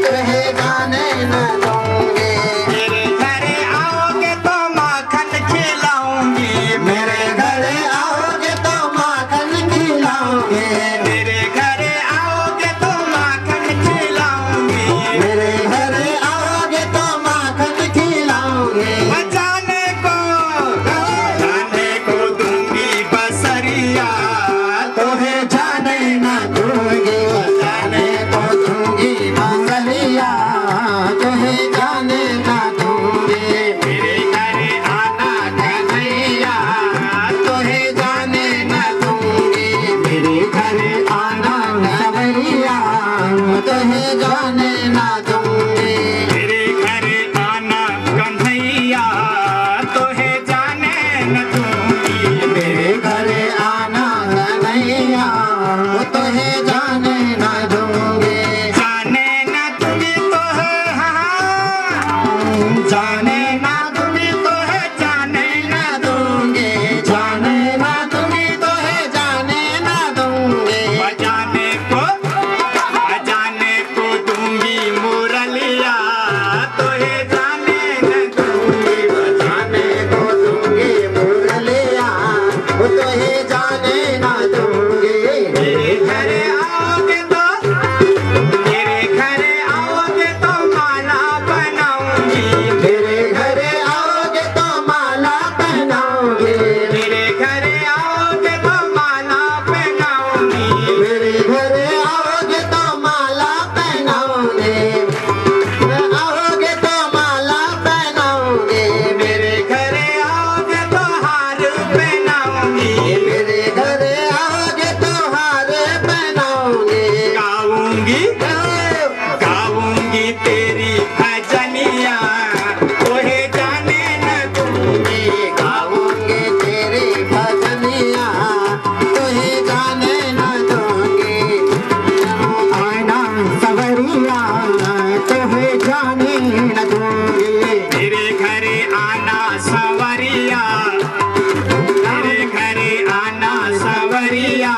तुहे जाने न दूंगी। मेरे घर आओगे तो माखन खिलाऊंगी। मेरे घर आओगे तो माखन खिलाओगे। मेरे घर आओगे तो माखन खिलाऊंगी। मेरे घर आओगे तो माखन खिलाओगे। जाने को दूंगी बसरिया। तोहे जाने न दूंगी। जाने को दूंगी बसरिया तोहे जाने न दूंगी। मेरे घर आना कन्हैया तोहे जाने न दूंगी। मेरे घर आना सवरिया तोहे जाने न दूंगी। मेरे घर आना कन्हैया तोहे जाने न दूंगी। मेरे घर आना कन्हैया तोहे जाने न दूंगी। जाने न दूंगी तो है जाने न दूंगी तो है जाने न दूंगी। जाने न दूंगी तो है जाने न दूंगी। बजाने को दूंगी मुरलिया तोहे जाने न दूंगी। जाने को दूंगी मुरलिया तोहे जाने न दूंगी। मेरे घर आओगे तो माला बनाऊंगी। मेरे घर आओगे तो माला पहनाओगे। मेरे घर आओगे तो माला पहनाऊंगी। मेरे घर आओगे तो माला पहनाओगे। आओगे तो माला पहनाओगे। मेरे घर आओगे तो हार पहनाऊंगी। मेरे घर आओगे तो हार पहनाओगे। गाऊंगी तेरी भजनिया तोहे जाने न दूंगी। गाऊंगे तेरी भजनिया तुहे जाने न दूंगी। आना सवरिया तुहे जाने न दूंगी। मेरे घर आना सवरिया। मेरे घर आना सवरिया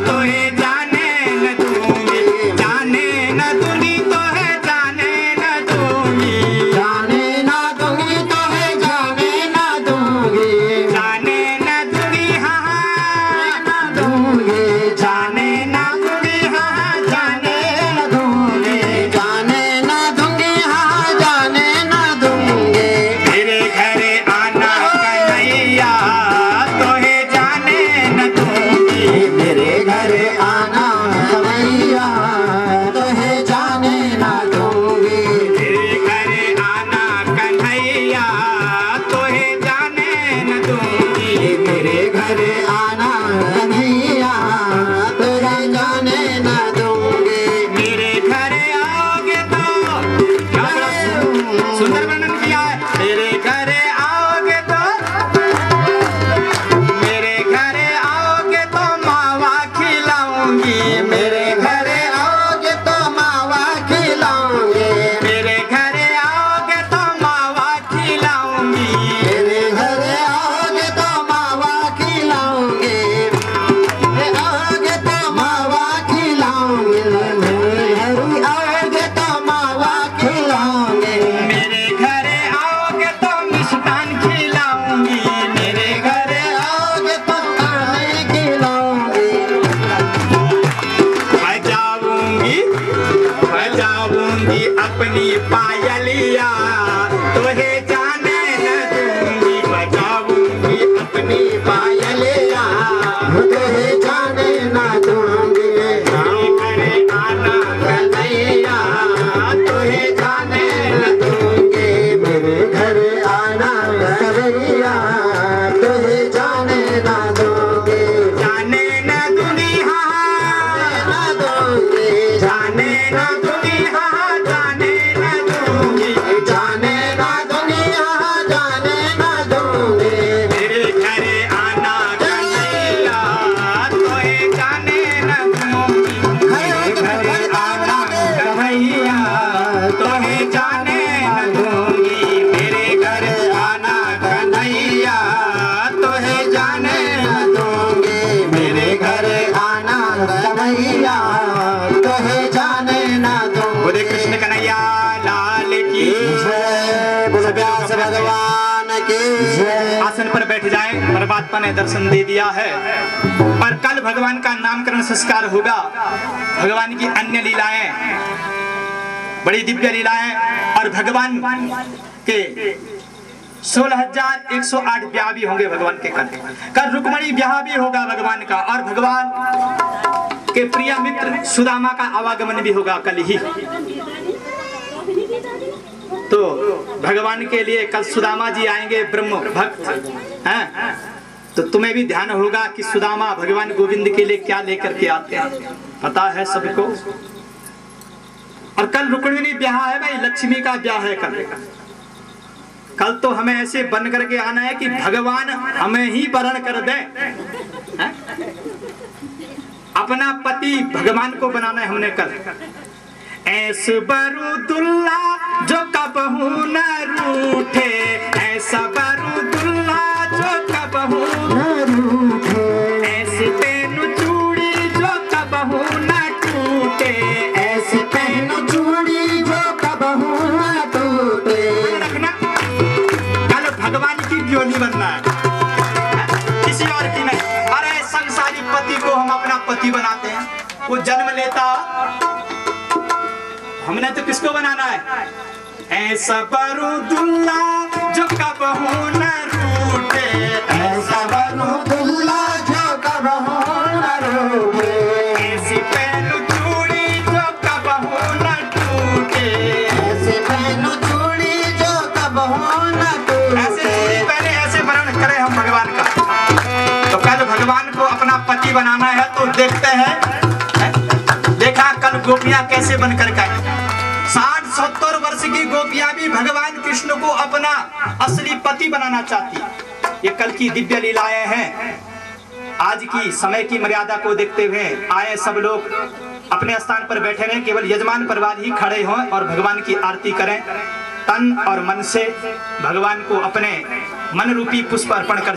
तोहे जाने न दूंगी। जाने न दूंगी तो है जाने न दूंगी। जाने न दूंगी तो है जाने न दूंगी। जाने न दूंगी हाँ न दूंगी। जाने न दूंगी हाँ जाने न दूंगी। जाने न दूंगी हाँ जाने न दूंगी। मेरे घर आना कन्हैया तोहे जाने न दूंगी। मेरे घर आना कन्हैया तुहे जाने न दूंगी। मेरे घर आना कन्हैया तोहे जाने न दूंगी। मेरे घर आना कन्हैया तुहे जाने न दूंगी। मेरे घर आओगे तो क्या बड़ा सुंदर वर्णन किया है। मेरे घर आओगे तो मावा खिलाऊंगी। मेरे घर आओगे तो मावा खिलाऊंगे। मेरे घर आओगे तो मावा खिलाऊंगी। मेरे घर आओगे तो मावा खिलाऊंगे। आओगे तो मावा खिलाऊंगे। मेरे घर आओगे तो मावा खिलाऊंगे। मेरे घर आओगे तो मिष्ठान खिलाऊंगी। मेरे घर आओगे तो खाने खिलाऊंगे। बजाऊंगी अपनी पायलिया तोहे जाने न दूंगी। बजाऊंगी अपनी पायलिया तुहे जाने न दूंगी। मेरे घर आना कन्हैया तुहे जाने न दूंगी। मेरे घर आना सवरिया तुहे जाने न दूंगी। जाने न दूंगी हाँ न दूंगी। जाने न दूंगी हाँ जाने न दूंगी। जाने न दूंगी हाँ जाने न दूंगी। मेरे घर आना कन्हैया तोहे जाने न दूंगी। मेरे घर आना कन्हैया तोहे जाने न दूंगी। मेरे घर आना कन्हैया तोहे जाने न दूंगी। परमात्मा ने दर्शन दे दिया है। और कल भगवान का नामकरण संस्कार होगा। भगवान की अन्य लीलाएं, बड़ी दिव्य लीलाएं, और भगवान के 16,108 ब्याह भी होंगे भगवान के कल रुक्मणी ब्याह भी होगा भगवान का, और भगवान के प्रिय मित्र सुदामा का आवागमन भी होगा कल ही। तो भगवान के लिए कल सुदामा जी आएंगे, ब्रह्म भक्त हैं। तो तुम्हें भी ध्यान होगा कि सुदामा भगवान गोविंद के लिए क्या लेकर के आते हैं, पता है सबको। और कल रुक्मिणी ब्याह है भाई, लक्ष्मी का ब्याह है कल तो हमें ऐसे बन करके आना है कि भगवान हमें ही वरण कर दे, अपना पति भगवान को बनाना है हमने कल। ऐसा बरूदुल्ला जो कबहू न रूठे, ऐसा बरूदुल्ला जो कबहू न रूठे, ऐसी पहनु चूड़ी जो कबहू न टूटे, ऐसी पहनो चूड़ी जो कबहू न टूटे। रखना कल भगवान की ब्योली बनना है, किसी और की नहीं। अरे संसारी पति को हम अपना पति बनाते हैं, वो जन्म लेता, हमने तो किसको बनाना है? ऐसा बरूदुल्ला जो कबहू न रूठे, ऐसा बरूदुल्ला जो कबहू न रूठे, ऐसी पहनु चूड़ी जो कबहू न टूटे, ऐसी पहनो चूड़ी जो कबहू न टूटे। ऐसे चूड़ी पहने, ऐसे वर्ण करें हम भगवान का। तो कल भगवान को अपना पति बनाना है, तो देखते हैं देखा कल गोपियां कैसे बनकर के 60-70 वर्ष की गोपियां भी भगवान कृष्ण को अपना असली पति बनाना चाहती। ये कल की दिव्य लीलाएं हैं। आज की समय की मर्यादा को देखते हुए आए सब लोग अपने स्थान पर बैठे रहें, केवल यजमान परिवार ही खड़े हों और भगवान की आरती करें। तन और मन से भगवान को अपने मन रूपी पुष्प अर्पण कर